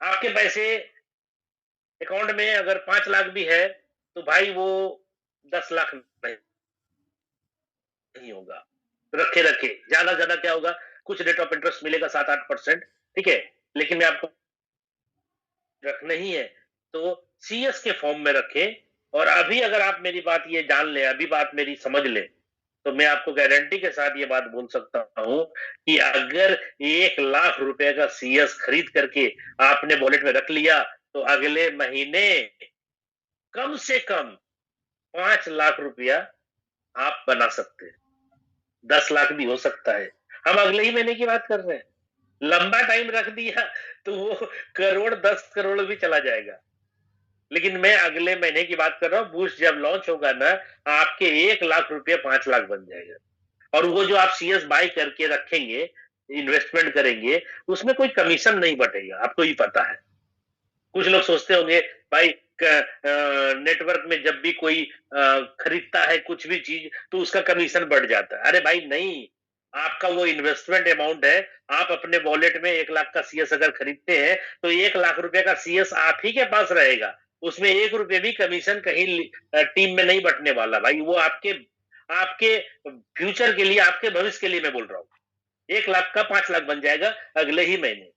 आपके पैसे अकाउंट में अगर 5 लाख भी है, तो भाई वो 10 लाख नहीं होगा। रखे-रखे, ज़्यादा से ज़्यादा क्या होगा, कुछ रेट ऑफ इंटरेस्ट मिलेगा 7-8%, ठीक है? लेकिन मैं आपको रखना ही है, तो सीएस के फॉर्म में रखें और अभी अगर आप मेरी बात ये जान लें, अभी बात मेरी समझ लें, तो मैं आपको गारंटी के साथ ये बात बोल सकता हूँ कि अगर 1 लाख रुपए का सीएस खरीद करके आपने वॉलेट में रख लिया, तो अगले महीने कम से कम 5 लाख रुपया आप बना सकते हैं। 10 लाख भी हो सकता है। हम अगले ही महीने की बात कर रहे हैं। लंबा टाइम रख दिया तो वो करोड़ 10 करोड़ भी चला जाएगा। लेकिन मैं अगले महीने की बात कर रहा हूँ, बूस्ट जब लॉन्च होगा ना, आपके 1 लाख रुपया 5 लाख बन जाएगा। और वो जो आप सीएस बाय करके रखेंगे, इन्वेस्टमेंट करेंगे, उसमें कोई कमीशन नहीं बटेगा, आपको ही पता है। कुछ लोग सोचते होंगे भाई नेटवर्क में जब भी कोई खरीदता है कुछ भी चीज तो उसका कमीशन बढ़ जाता है। अरे भाई नहीं, आपका वो इन्वेस्टमेंट अमाउंट है, आप अपने वॉलेट में 1 लाख का सीएस अगर खरीदते हैं तो 1 लाख रुपए का सीएस आप ही के पास रहेगा। उसमें 1 रुपए भी कमीशन कहीं टीम में नहीं बटने वाला भाई, वो आपके आपके फ्यूचर के लिए, आपके भविष्य के लिए मैं बोल रहा हूँ। 1 लाख का 5 लाख बन जाएगा अगले ही महीने।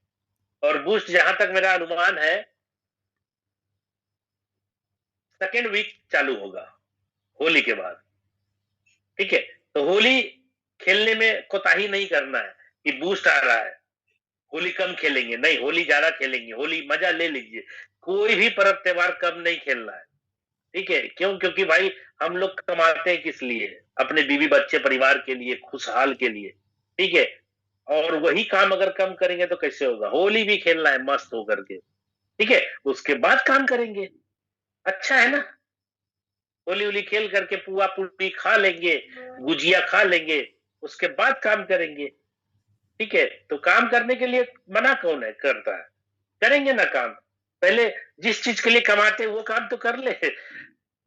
और बूस्ट जहां तक मेरा अनुमान है सेकेंड वीक चालू होगा होली के बाद। ठीक है? तो होली खेलने में कोताही नहीं करना है कि बूस्ट आ रहा है, होली कम खेलेंगे, नहीं होली ज्यादा खेलेंगे, होली मजा ले लीजिए। कोई भी पर्व त्योहार कम नहीं खेलना है। ठीक है? क्यों? क्योंकि भाई हम लोग कमाते हैं किस लिए? अपने बीवी बच्चे परिवार के लिए, खुशहाल के लिए। ठीक है? और वही काम अगर कम करेंगे तो कैसे होगा? होली भी खेलना है मस्त होकर के। ठीक है? उसके बाद काम करेंगे। अच्छा है ना? होली-वोली खेल करके पुआ-पूरी खा लेंगे, गुजिया खा लेंगे, उसके बाद काम करेंगे। ठीक है? तो काम करने के लिए मना कौन है करता है? करेंगे ना काम। पहले जिस चीज़ के लिए कमाते हैं वो काम तो कर ले।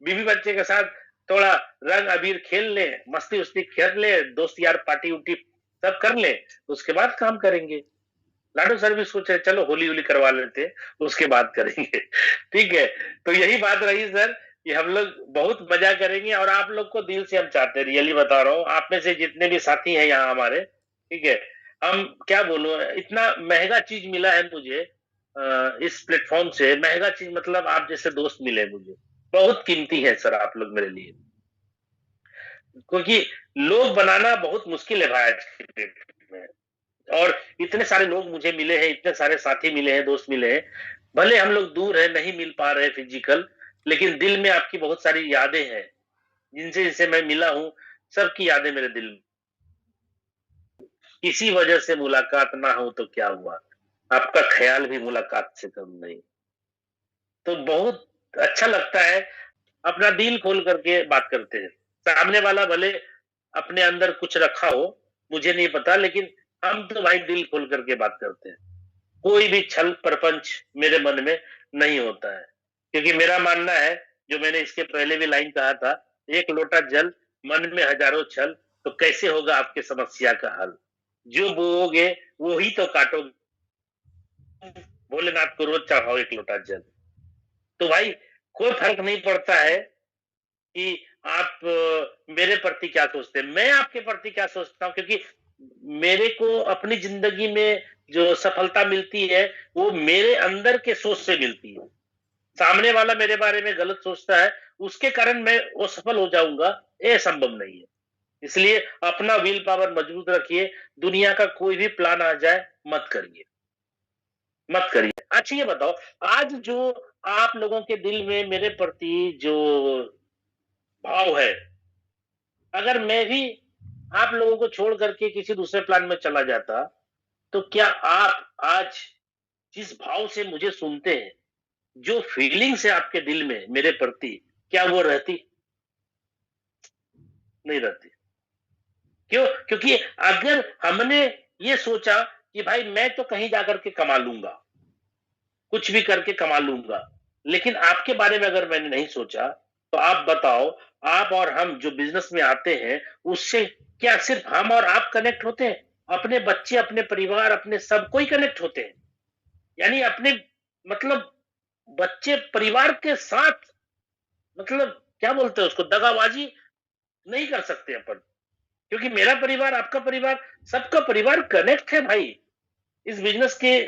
बीवी-बच्चे के साथ थोड़ा रंग-अबीर खेल लें, मस्ती-वस्ती कर लें, दोस्त यार पार्टी-वार्टी सब कर लें, उसके बाद काम करेंगे। लाडो सर्विस सोचे चलो होली-वोली करवा लेते हैं, उसके बाद करेंगे। ठीक है? तो यही बात रही सर कि हम लोग बहुत मज़ा करेंगे और आप लोग को दिल से हम चाहते हैं, रियली बता रहा हूँ। आप में से जितने भी साथी हैं यहाँ हमारे, ठीक है? हम क्या बोलूँ इतना महँगा चीज़ मिला है मुझे इस प्लेटफ़ॉर्म से, महँगा चीज़ मतलब आप जैसे दोस्त मिले मुझे। बहुत कीमती है सर आप लोग मेरे लिए। क्योंकि लोग बनाना बहुत मुश्किल है भाई आज की डेट में। और इतने सारे लोग मुझे मिले हैं, इतने सारे साथी मिले हैं, दोस्त मिले हैं। भले हम लोग दूर हैं, नहीं मिल पा रहे फिजिकल, लेकिन दिल में आपकी बहुत सारी यादें हैं। जिनसे-जिनसे मैं मिला हूँ, सबकी यादें मेरे दिल में। किसी वजह से मुलाकात ना हो तो क्या हुआ? आपका ख़्याल भी मुलाकात से कम नहीं। तो बहुत अच्छा लगता है, अपना दिल खोल करके बात करते हैं। सामने वाला भले अपने अंदर कुछ रखा हो, मुझे नहीं पता लेकिन हम तो भाई दिल खोल करके बात करते हैं। कोई भी छल प्रपंच मेरे मन में नहीं होता है। क्योंकि मेरा मानना है, जो मैंने इसके पहले भी लाइन कहा था, एक लोटा जल, मन में हजारों छल, तो कैसे होगा आपकी समस्या का हल? जो बोओगे वो ही तो काटोगे। भोलेनाथ को रोज चढ़ाओ एक लोटा जल। तो भाई कोई फर्क नहीं पड़ता है कि आप मेरे प्रति क्या सोचते हैं, मैं आपके प्रति क्या सोचता हूँ, क्योंकि मेरे को अपनी जिंदगी में जो सफलता मिलती है वो मेरे अंदर के सोच से मिलती है। सामने वाला मेरे बारे में गलत सोचता है, उसके कारण मैं वो सफल हो जाऊंगा, ये संभव नहीं है। इसलिए अपना विल पावर मजबूत रखिए, दुनिया का कोई भी प्लान आ जाए मत करिए, मत करिए। अच्छा ये बताओ, आज जो आप लोगों के दिल में मेरे प्रति जो भाव है, अगर मैं भी आप लोगों को छोड़ करके किसी दूसरे प्लान में चला जाता, तो क्या आप आज जिस भाव से मुझे सुनते हैं, जो फीलिंग्स है आपके दिल में मेरे प्रति, क्या वो रहती? नहीं रहती। क्यों? क्योंकि अगर हमने ये सोचा कि भाई मैं तो कहीं जाकर के कमा लूंगा, कुछ भी करके कमा लूंगा, लेकिन आपके बारे में अगर मैंने नहीं सोचा, तो आप बताओ, आप और हम जो बिजनेस में आते हैं, उससे क्या सिर्फ हम और आप कनेक्ट होते हैं? अपने बच्चे, अपने परिवार, अपने सब कोई कनेक्ट होते हैं। यानी अपने मतलब बच्चे परिवार के साथ, मतलब क्या बोलते हैं उसको, दगाबाजी नहीं कर सकते अपन, क्योंकि मेरा परिवार, आपका परिवार, सबका परिवार कनेक्ट है भाई। इस बिजनेस के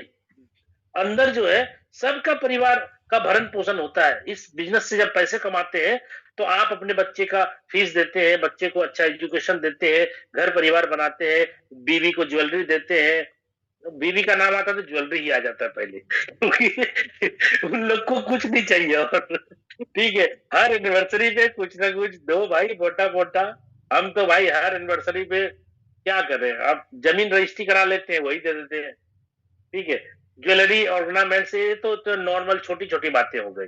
अंदर जो है सबका परिवार का भरण पोषण होता है। इस बिजनेस से जब पैसे कमाते हैं तो आप अपने बच्चे का फीस देते हैं, बच्चे को अच्छा एजुकेशन देते हैं, घर परिवार बनाते हैं, बीवी को ज्वेलरी देते हैं। बीवी का नाम आता है तो ज्वेलरी ही आ जाता है पहले, क्योंकि उन लोग को कुछ नहीं चाहिए और ठीक है, हर एनिवर्सरी पे कुछ ना कुछ दो भाई, मोटा मोटा। हम तो भाई हर एनिवर्सरी पे क्या करें, आप जमीन रजिस्ट्री करा लेते हैं, वही दे देते हैं। ठीक है, ज्वेलरी ऑर्नामेंट से तो नॉर्मल छोटी छोटी बातें हो गई,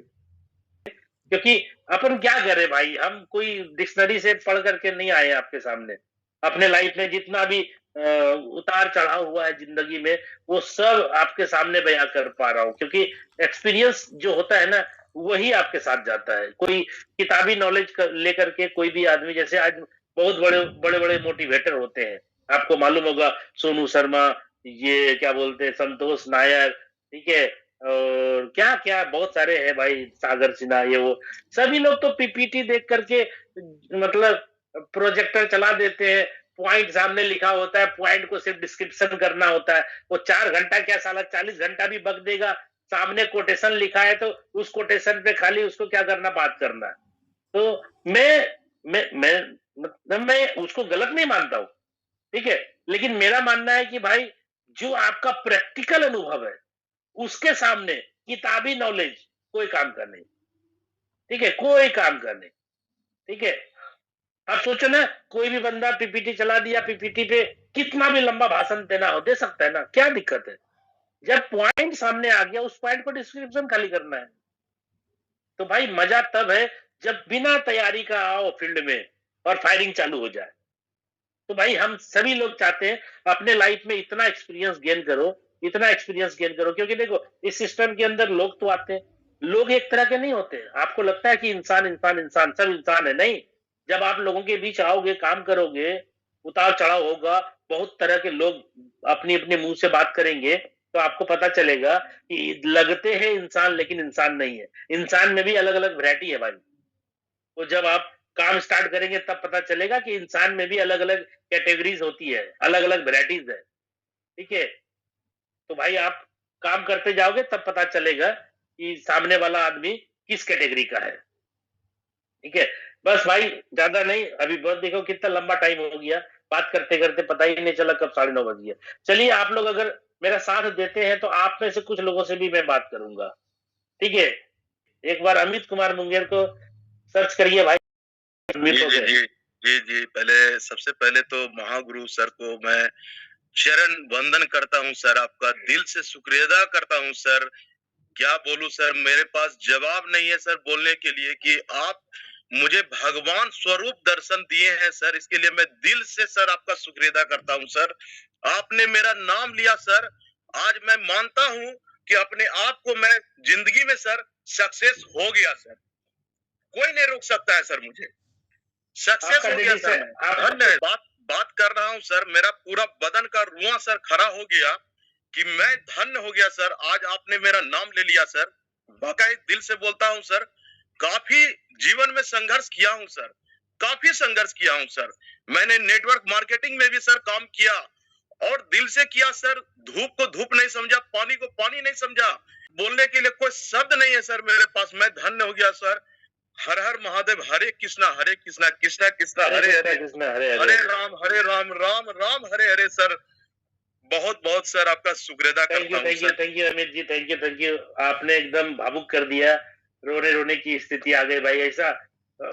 क्योंकि अपन क्या करें भाई, हम कोई डिक्शनरी से पढ़ करके नहीं आए आपके सामने। अपने लाइफ में जितना भी उतार चढ़ाव हुआ है जिंदगी में, वो सब आपके सामने बयां कर पा रहा हूँ, क्योंकि एक्सपीरियंस जो होता है ना, वही आपके साथ जाता है। कोई किताबी नॉलेज लेकर के कोई भी आदमी, जैसे आज बहुत बड़े बड़े बड़े मोटिवेटर होते हैं, आपको मालूम होगा, सोनू शर्मा, ये क्या बोलते हैं, संतोष नायर, ठीक है, और क्या क्या बहुत सारे हैं भाई, सागर सिन्हा, ये वो सभी लोग तो पीपीटी देख करके, मतलब प्रोजेक्टर चला देते हैं, पॉइंट सामने लिखा होता है, पॉइंट को सिर्फ डिस्क्रिप्शन करना होता है। वो 4 घंटा क्या साला 40 घंटा भी बक देगा, सामने कोटेशन लिखा है तो उस कोटेशन पे खाली उसको क्या करना, बात करना है। तो मैं मतलब मैं उसको गलत नहीं मानता हूँ, ठीक है, लेकिन मेरा मानना है कि भाई जो आपका प्रैक्टिकल अनुभव है, उसके सामने किताबी नॉलेज कोई काम का नहीं। ठीक है, कोई काम का नहीं। ठीक है, आप सोचो ना, कोई भी बंदा पीपीटी चला दिया, पीपीटी पे कितना भी लंबा भाषण देना हो दे सकता है ना, क्या दिक्कत है? जब पॉइंट सामने आ गया, उस पॉइंट को डिस्क्रिप्शन खाली करना है। तो भाई मजा तब है जब बिना तैयारी का आओ फील्ड में और फायरिंग चालू हो जाए। तो भाई हम सभी लोग चाहते हैं अपने लाइफ में इतना एक्सपीरियंस गेन करो, इतना एक्सपीरियंस गेन करो, क्योंकि देखो इस सिस्टम के अंदर लोग तो आते हैं, लोग एक तरह के नहीं होते। आपको लगता है कि इंसान इंसान इंसान सब इंसान है, नहीं। जब आप लोगों के बीच आओगे, काम करोगे, उतार चढ़ाव होगा, बहुत तरह के लोग अपनी अपने मुंह से बात करेंगे, तो आपको पता चलेगा कि लगते हैं इंसान लेकिन इंसान नहीं है। इंसान में भी अलग अलग वैरायटी है भाई। तो जब आप काम स्टार्ट करेंगे तब पता चलेगा कि इंसान में भी अलग अलग कैटेगरीज होती है, अलग अलग वेराइटीज है। ठीक है, तो भाई आप काम करते जाओगे तब पता चलेगा कि सामने वाला आदमी किस कैटेगरी का है। ठीक है, बस भाई ज्यादा नहीं, अभी बस देखो कितना लंबा टाइम हो गया, बात करते करते पता ही नहीं चला कब 9:30 बज गया। चलिए, आप लोग अगर मेरा साथ देते हैं तो आप में से कुछ लोगों से भी मैं बात करूंगा। ठीक है, एक बार अमित कुमार मुंगेर को सर्च करिए भाई, जी अमित हो जी गए। जी जी जी पहले सबसे पहले तो महागुरु सर को मैं चरण वंदन करता हूँ सर, आपका दिल से शुक्रिया अदा करता हूँ सर। क्या बोलूं सर, मेरे पास जवाब नहीं है सर बोलने के लिए कि आप मुझे भगवान स्वरूप दर्शन दिए हैं सर, इसके लिए मैं दिल से सर आपका शुक्रिया अदा करता हूँ सर। आपने मेरा नाम लिया सर, आज मैं मानता हूँ कि अपने आप को मैं जिंदगी में सर सक्सेस हो गया सर, कोई नहीं रोक सकता है सर मुझे, सक्सेस आपका हो गया सर डेडिकेशन, मैं। धन्यवाद। बात कर रहा हूँ सर, मेरा पूरा बदन का रुआं सर खड़ा हो गया कि मैं धन्य हो गया सर, आज आपने मेरा नाम ले लिया सर। वाकई दिल से बोलता हूँ सर, काफी जीवन में संघर्ष किया हूँ सर, काफी संघर्ष किया हूँ सर। मैंने नेटवर्क मार्केटिंग में भी सर काम किया और दिल से किया सर। धूप को धूप नहीं समझा, पानी को पानी नहीं समझा। बोलने के लिए कोई शब्द नहीं है सर मेरे पास। मैं धन्य हो गया सर। हर हर महादेव, हरे कृष्णा कृष्णा कृष्णा हरे हरे कृष्णा हरे, कृष्णा हरे हरे हरे। राम राम राम हरे हरे। सर बहुत बहुत सर आपका शुक्रिया करता हूँ sir. Thank you Amit ji, thank you. आपने एकदम भावुक कर दिया, रोने रोने की स्थिति आ गई भाई। ऐसा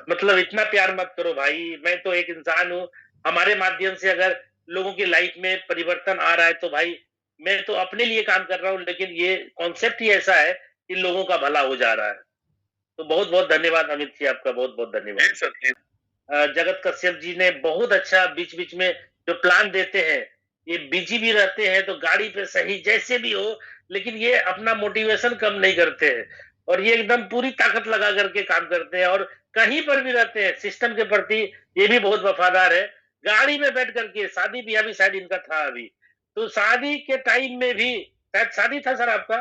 मतलब इतना प्यार मत करो भाई। मैं तो एक इंसान हूँ, हमारे माध्यम से अगर लोगों की लाइफ में परिवर्तन आ रहा है तो भाई मैं तो अपने लिए काम कर रहा हूँ, लेकिन ये कॉन्सेप्ट ही ऐसा है कि लोगों का भला हो जा रहा है। तो बहुत बहुत धन्यवाद अमित जी, आपका बहुत बहुत जी धन्यवाद। सर जी। जगत कश्यप जी ने बहुत अच्छा बीच बीच में जो प्लान देते हैं, ये बिजी भी रहते हैं तो गाड़ी पे सही जैसे भी हो, लेकिन ये अपना मोटिवेशन कम नहीं करते हैं और ये एकदम पूरी ताकत लगा करके काम करते हैं और कहीं पर भी रहते हैं सिस्टम के प्रति ये भी बहुत वफादार है। गाड़ी में बैठ करके, शादी ब्याह भी शायद इनका था अभी, तो शादी के टाइम में भी शायद शादी था सर आपका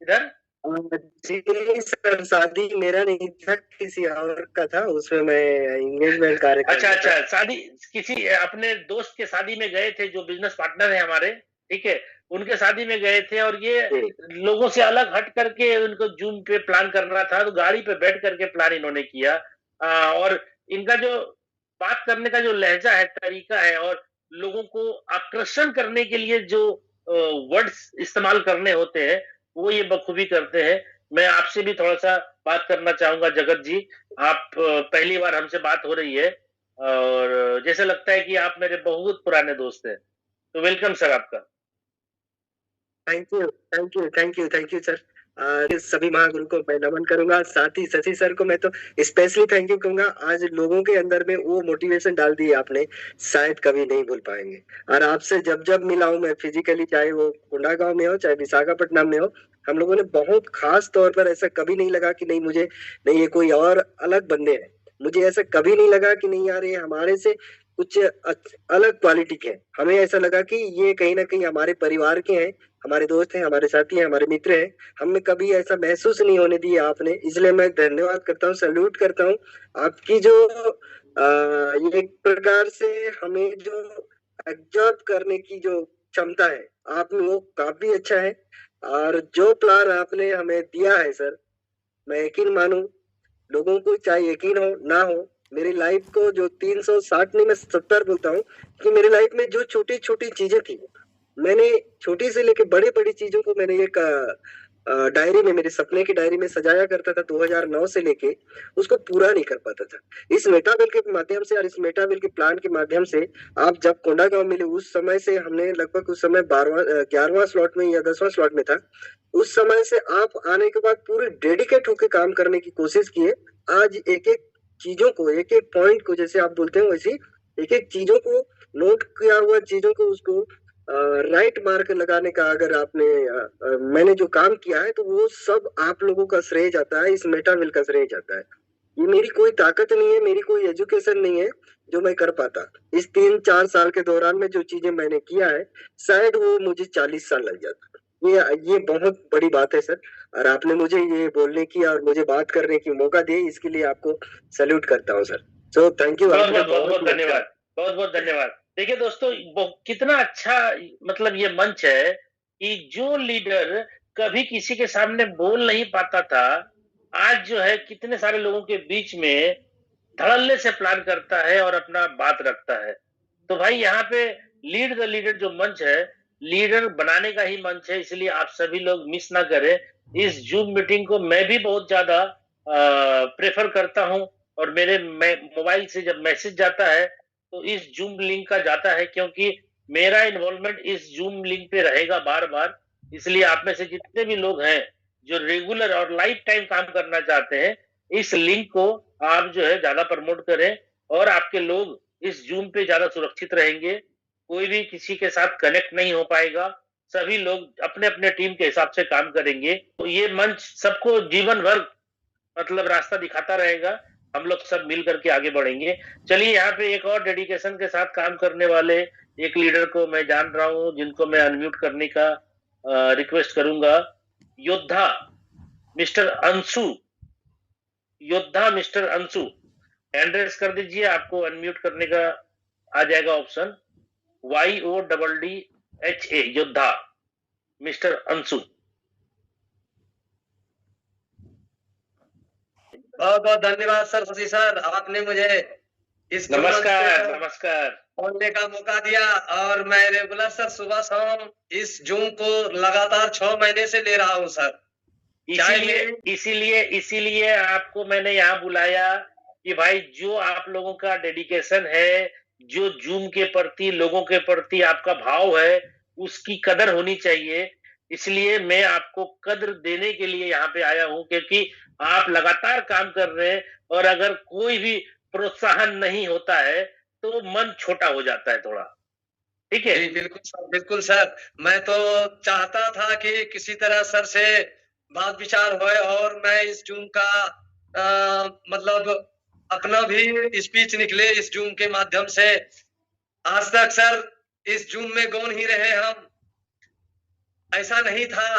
इधर? जी सर, शादी मेरा नहीं था, किसी और का था। उसमें मैं एंगेजमेंट कार्यक्रम अच्छा में था। अच्छा, शादी किसी अपने दोस्त के शादी में गए थे जो बिजनेस पार्टनर है हमारे, ठीक है, उनके शादी में गए थे और ये जी। लोगों से अलग हट करके उनको जूम पे प्लान करना था, तो गाड़ी पे बैठ करके प्लान इन्होंने किया। और इनका जो बात करने का जो लहजा है, तरीका है और लोगों को आकर्षण करने के लिए जो वर्ड्स इस्तेमाल करने होते हैं, वो ये बखूबी करते हैं। मैं आपसे भी थोड़ा-सा बात करना चाहूँगा जगत जी। आप पहली बार हमसे बात हो रही है और जैसे लगता है कि आप मेरे बहुत पुराने दोस्त हैं। तो वेलकम सर आपका। Thank you, thank you, thank you, thank you sir. सभी महागुरु को मैं नमन करूंगा, साथ ही शशि सर को मैं तो स्पेशली थैंक यू कहूंगा। आज लोगों के अंदर में वो मोटिवेशन डाल दी आपने, शायद कभी नहीं भूल पाएंगे। और आपसे जब जब मिला हूं मैं फिजिकली, चाहे वो कोंडागांव में हो चाहे विशाखापट्टनम में हो, हम लोगों ने बहुत खास तौर पर ऐसा कभी नहीं लगा कि नहीं मुझे, नहीं ये कोई और अलग बंदे हैं। मुझे ऐसा कभी नहीं लगा कि नहीं यार ये हमारे से कुछ अलग क्वालिटी के हैं। हमें ऐसा लगा कि ये कहीं ना कहीं हमारे परिवार के हैं, हमारे दोस्त हैं, हमारे साथी हैं, हमारे मित्र हैं। हमें कभी ऐसा महसूस नहीं होने दिया आपने, इसलिए मैं धन्यवाद करता हूँ, सैल्यूट करता हूँ। आपकी जो ये एक प्रकार से हमें जो एब्जॉर्ब करने की जो क्षमता है आप में, वो काफी अच्छा है। और जो प्लान आपने हमें दिया है सर, मैं यकीन मानूं, लोगों को चाहे यकीन हो ना हो, मेरी लाइफ को जो 360 नहीं मैं 70 बोलता हूँ, कि मेरी लाइफ में जो छोटी छोटी चीजें थी, मैंने छोटी से लेके बड़ी बड़ी चीजों को मैंने एक डायरी में, मेरे सपने की डायरी में सजाया करता था 2009 से लेके, उसको पूरा नहीं कर पाता था। इस मेटाबिल के माध्यम से और इस मेटाबिल के प्लान के माध्यम से आप जब कोंडागांव मिले, उस समय से हमने लगभग, उस समय 11वां स्लॉट में या 10वां स्लॉट में था, उस समय से आप आने के बाद पूरे डेडिकेट होकर काम करने की कोशिश किए। आज एक एक चीजों को, एक एक पॉइंट को, जैसे आप बोलते हैं वैसे एक एक चीजों को नोट किया हुआ चीजों को, उसको राइट मार्क लगाने का, अगर आपने मैंने जो काम किया है तो वो सब आप लोगों का श्रेय जाता है, इस मेटाविल का श्रेय जाता है। ये मेरी कोई ताकत नहीं है, मेरी कोई एजुकेशन नहीं है जो मैं कर पाता। इस 3-4 साल के दौरान में जो चीजें मैंने किया है, शायद वो मुझे 40 साल लग जाता। ये बहुत बड़ी बात है सर, और आपने मुझे ये बोलने की और मुझे बात करने की मौका दिया, इसके लिए आपको सैल्यूट करता हूँ सर। So thank you. बहुत बहुत बहुत बहुत धन्यवाद, बहुत बहुत धन्यवाद। देखिए दोस्तों, कितना अच्छा मतलब ये मंच है कि जो लीडर कभी किसी के सामने बोल नहीं पाता था, आज जो है कितने सारे लोगों के बीच में धड़ल्ले से प्लान करता है और अपना बात रखता है। तो भाई यहाँ पे लीड द लीडर जो मंच है, लीडर बनाने का ही मंच है, इसलिए आप सभी लोग मिस ना करें। इस जूम मीटिंग को मैं भी बहुत ज्यादा प्रेफर करता हूँ और मेरे मोबाइल से जब मैसेज जाता है तो इस जूम लिंक का जाता है, क्योंकि मेरा इन्वॉल्वमेंट इस जूम लिंक पे रहेगा बार बार। इसलिए आप में से जितने भी लोग हैं जो रेगुलर और लाइफ टाइम काम करना चाहते हैं, इस लिंक को आप जो है ज्यादा प्रमोट करें और आपके लोग इस जूम पे ज्यादा सुरक्षित रहेंगे। कोई भी किसी के साथ कनेक्ट नहीं हो पाएगा, सभी लोग अपने अपने टीम के हिसाब से काम करेंगे। तो ये मंच सबको जीवन भर मतलब रास्ता दिखाता रहेगा। हम लोग सब मिल करके आगे बढ़ेंगे। चलिए यहाँ पे एक और डेडिकेशन के साथ काम करने वाले एक लीडर को मैं जान रहा हूँ, जिनको मैं अनम्यूट करने का रिक्वेस्ट करूंगा। योद्धा मिस्टर अंशु, योद्धा मिस्टर अंशु, हैंड रेस कर दीजिए, आपको अनम्यूट करने का आ जाएगा ऑप्शन। YODDHA, योद्धा मिस्टर अंशु। बहुत बहुत धन्यवाद सर, शशि सर, आपने मुझे इस नमस्कार नमस्कार। बोलने का मौका दिया और मैं रेगुलर सर सुबह शाम इस जूम को लगातार 6 महीने से ले रहा हूँ सर। इसीलिए आपको मैंने यहाँ बुलाया कि भाई जो आप लोगों का डेडिकेशन है, जो जूम के प्रति, लोगों के प्रति आपका भाव है, उसकी कदर होनी चाहिए। इसलिए मैं आपको कद्र देने के लिए यहाँ पे आया हूँ, क्योंकि आप लगातार काम कर रहे हैं और अगर कोई भी प्रोत्साहन नहीं होता है तो मन छोटा हो जाता है थोड़ा। ठीक है जी बिल्कुल सर, बिल्कुल सर। मैं तो चाहता था कि किसी तरह सर से बात विचार होए और मैं इस जूम का मतलब अपना भी स्पीच निकले इस जूम के माध्यम से। आज तक सर इस जूम में गौन ही रहे हम, ऐसा नहीं था।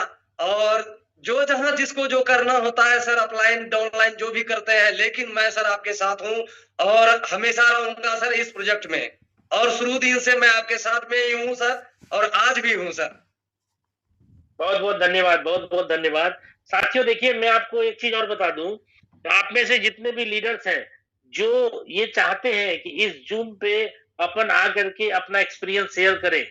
और जो जहां जिसको जो करना होता है सर, अपलाइन डाउनलाइन जो भी करते हैं, लेकिन मैं सर आपके साथ हूं और हमेशा रहूंगा सर इस प्रोजेक्ट में। और शुरू दिन से मैं आपके साथ में ही हूं सर, और आज भी हूं सर। बहुत बहुत धन्यवाद, बहुत बहुत धन्यवाद। साथियों देखिए, मैं आपको एक चीज और बता दूं, आप में से जितने भी लीडर्स हैं जो ये चाहते हैं कि इस जूम पे अपन आ करके अपना एक्सपीरियंस शेयर करें,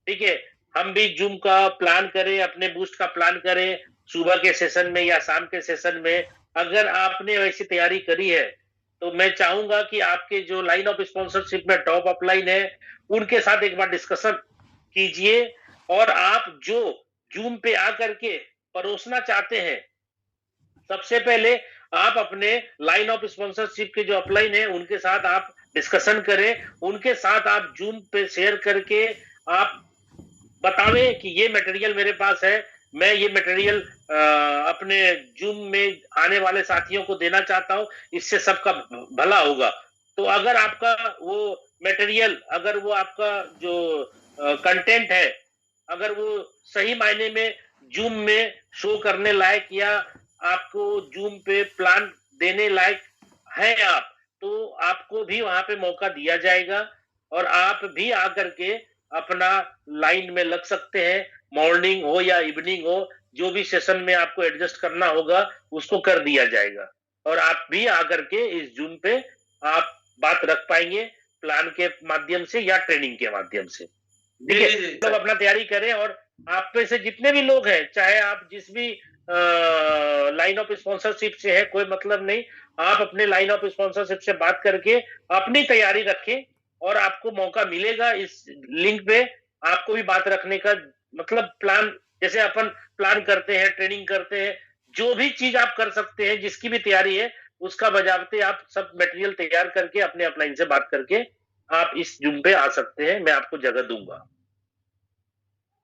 ठीक है, हम भी जूम का प्लान करें, अपने बूस्ट का प्लान करें, सुबह के सेशन में या शाम के सेशन में। अगर आपने वैसी तैयारी करी है तो मैं चाहूंगा कि आपके जो लाइन ऑफ स्पॉन्सरशिप में टॉप अपलाइन है उनके साथ एक बार डिस्कशन कीजिए। और आप जो जूम पे आकर के परोसना चाहते हैं, सबसे पहले आप अपने लाइन ऑफ स्पॉन्सरशिप के जो अपलाइन है उनके साथ आप डिस्कशन करें, उनके साथ आप जूम पे शेयर करके आप बतावें कि ये मटेरियल मेरे पास है, मैं ये मटेरियल अपने जूम में आने वाले साथियों को देना चाहता हूं, इससे सबका भला होगा। तो अगर आपका वो मटेरियल, अगर वो आपका जो कंटेंट है, अगर वो सही मायने में जूम में शो करने लायक या आपको जूम पे प्लान देने लायक है आप, तो आपको भी वहां पे मौका दिया जाएगा और आप भी आकर के अपना लाइन में लग सकते हैं। मॉर्निंग हो या इवनिंग हो, जो भी सेशन में आपको एडजस्ट करना होगा उसको कर दिया जाएगा और आप भी आकर के इस जूम पे आप बात रख पाएंगे, प्लान के माध्यम से या ट्रेनिंग के माध्यम से। ठीक है, लोग अपना तैयारी करें और आप में से जितने भी लोग हैं, चाहे आप जिस भी लाइन ऑफ स्पॉन्सरशिप से है, कोई मतलब नहीं, आप अपने लाइन ऑफ स्पॉन्सरशिप से बात करके अपनी तैयारी रखें और आपको मौका मिलेगा इस लिंक पे आपको भी बात रखने का। मतलब प्लान, जैसे अपन प्लान करते हैं, ट्रेनिंग करते हैं, जो भी चीज आप कर सकते हैं, जिसकी भी तैयारी है उसका बजावते आप सब मटेरियल तैयार करके अपने अपलाइन से बात करके आप इस जूम पे आ सकते हैं, मैं आपको जगह दूंगा।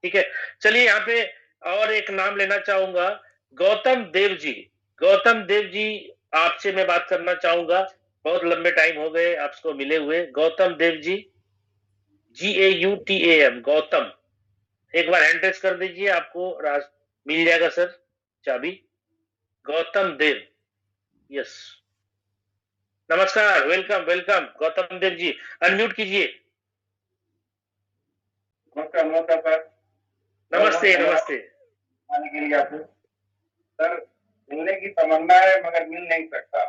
ठीक है, चलिए यहाँ पे और एक नाम लेना चाहूंगा, गौतम देव जी। गौतम देव जी, आपसे मैं बात करना चाहूंगा, बहुत लंबे टाइम हो गए आपको मिले हुए। गौतम देव जी, GAUTAM, गौतम, एक बार हैंड रेस कर दीजिए, आपको मिल जाएगा सर चाबी। गौतम देव, यस, नमस्कार, welcome welcome Gautam Dev ji, unmute कीजिए। नमस्कार नमस्कार सर। नमस्ते नमस्ते। आने के लिए आपको सर, मिलने की तमन्ना है मगर मिल नहीं सकता,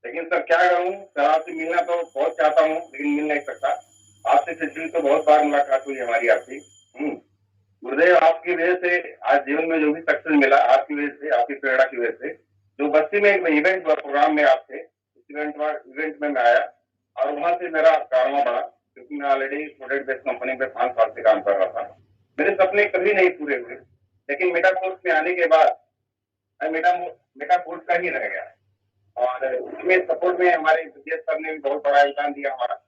लेकिन सर क्या करूं, सर आपसे मिलना तो बहुत चाहता हूं लेकिन मिल नहीं सकता। आपसे पिछली तो बहुत बार मुलाकात हुई हमारी आपकी। गुरुदेव, आपकी वजह से आज जीवन में जो भी सक्सेस मिला, आपकी वजह से, आपकी प्रेरणा की वजह से। जो बस्ती में एक इवेंट हुआ प्रोग्राम में आपसे, इवेंट में मैं आया और वहां से मेरा कारवा बढ़ा, क्योंकि मैं ऑलरेडी प्रोडक्ट बेस्ड कंपनी में 5 साल से काम कर रहा था। मेरे सपने कभी नहीं पूरे हुए, लेकिन मेटा कोर्स में आने के बाद मेटा कोर्स का ही रह गया और उसमें सपोर्ट में हमारे विजय सर ने भी बहुत बड़ा योगदान दिया हमारा,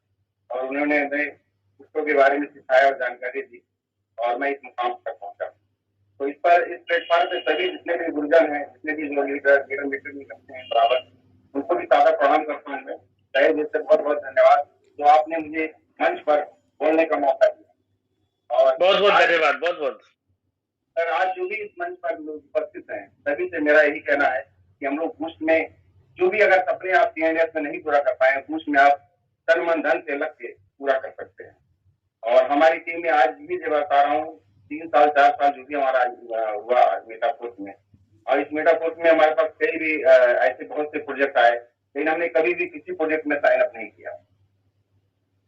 और उन्होंने हमें पुस्तकों के बारे में सिखाया और जानकारी दी और मैं इस मुकाम तक पहुंचा। तो इस प्लेटफॉर्म पे सभी जितने भी गुरुजन हैं, जितने भी लीडर मीटिंग करते हैं बराबर, उनको भी सादर प्रणाम करता हूँ मैं। तहे दिल से बहुत बहुत धन्यवाद जो आपने मुझे मंच पर बोलने का मौका दिया। और बहुत बहुत धन्यवाद, बहुत बहुत। सर आज जो भी इस मंच पर लोग उपस्थित हैं सभी से मेरा यही कहना है कि हम लोग बूस्ट में जो भी अगर सपने आप CNDS में नहीं पूरा कर पाए, बूस्ट में आप तन मन धन से लग के पूरा कर सकते हैं। और हमारी टीम में आज भी जो बता रहा हूँ 3 साल 4 साल जो भी हमारा हुआ मेटाफोर्स में, और इस मेटाफोर्स में हमारे पास कई भी ऐसे बहुत से प्रोजेक्ट आए, लेकिन हमने कभी भी किसी प्रोजेक्ट में साइन अप नहीं किया।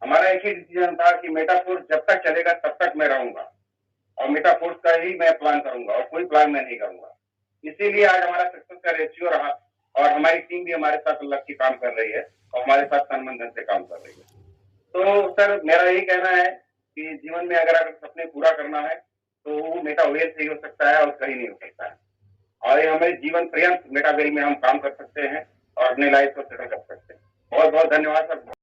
हमारा एक ही डिसीजन था कि मेटाफोर्स जब तक चलेगा तब तक मैं रहूंगा और मेटाफोर्स का ही मैं प्लान करूंगा और कोई प्लान मैं नहीं करूंगा। इसीलिए आज हमारा सक्सेस का रेशियो रहा और हमारी टीम भी हमारे साथ लग के काम कर रही है और हमारे साथ तन मन धन से काम कर रही है। तो सर मेरा यही कहना है कि जीवन में अगर सपने पूरा करना है तो वो मेटावेल से ही हो सकता है और कहीं नहीं हो सकता है। और ये हमें जीवन पर्यंत मेटावेल में हम काम कर सकते हैं और अपनी लाइफ को सेटल कर सकते हैं। बहुत बहुत धन्यवाद सर।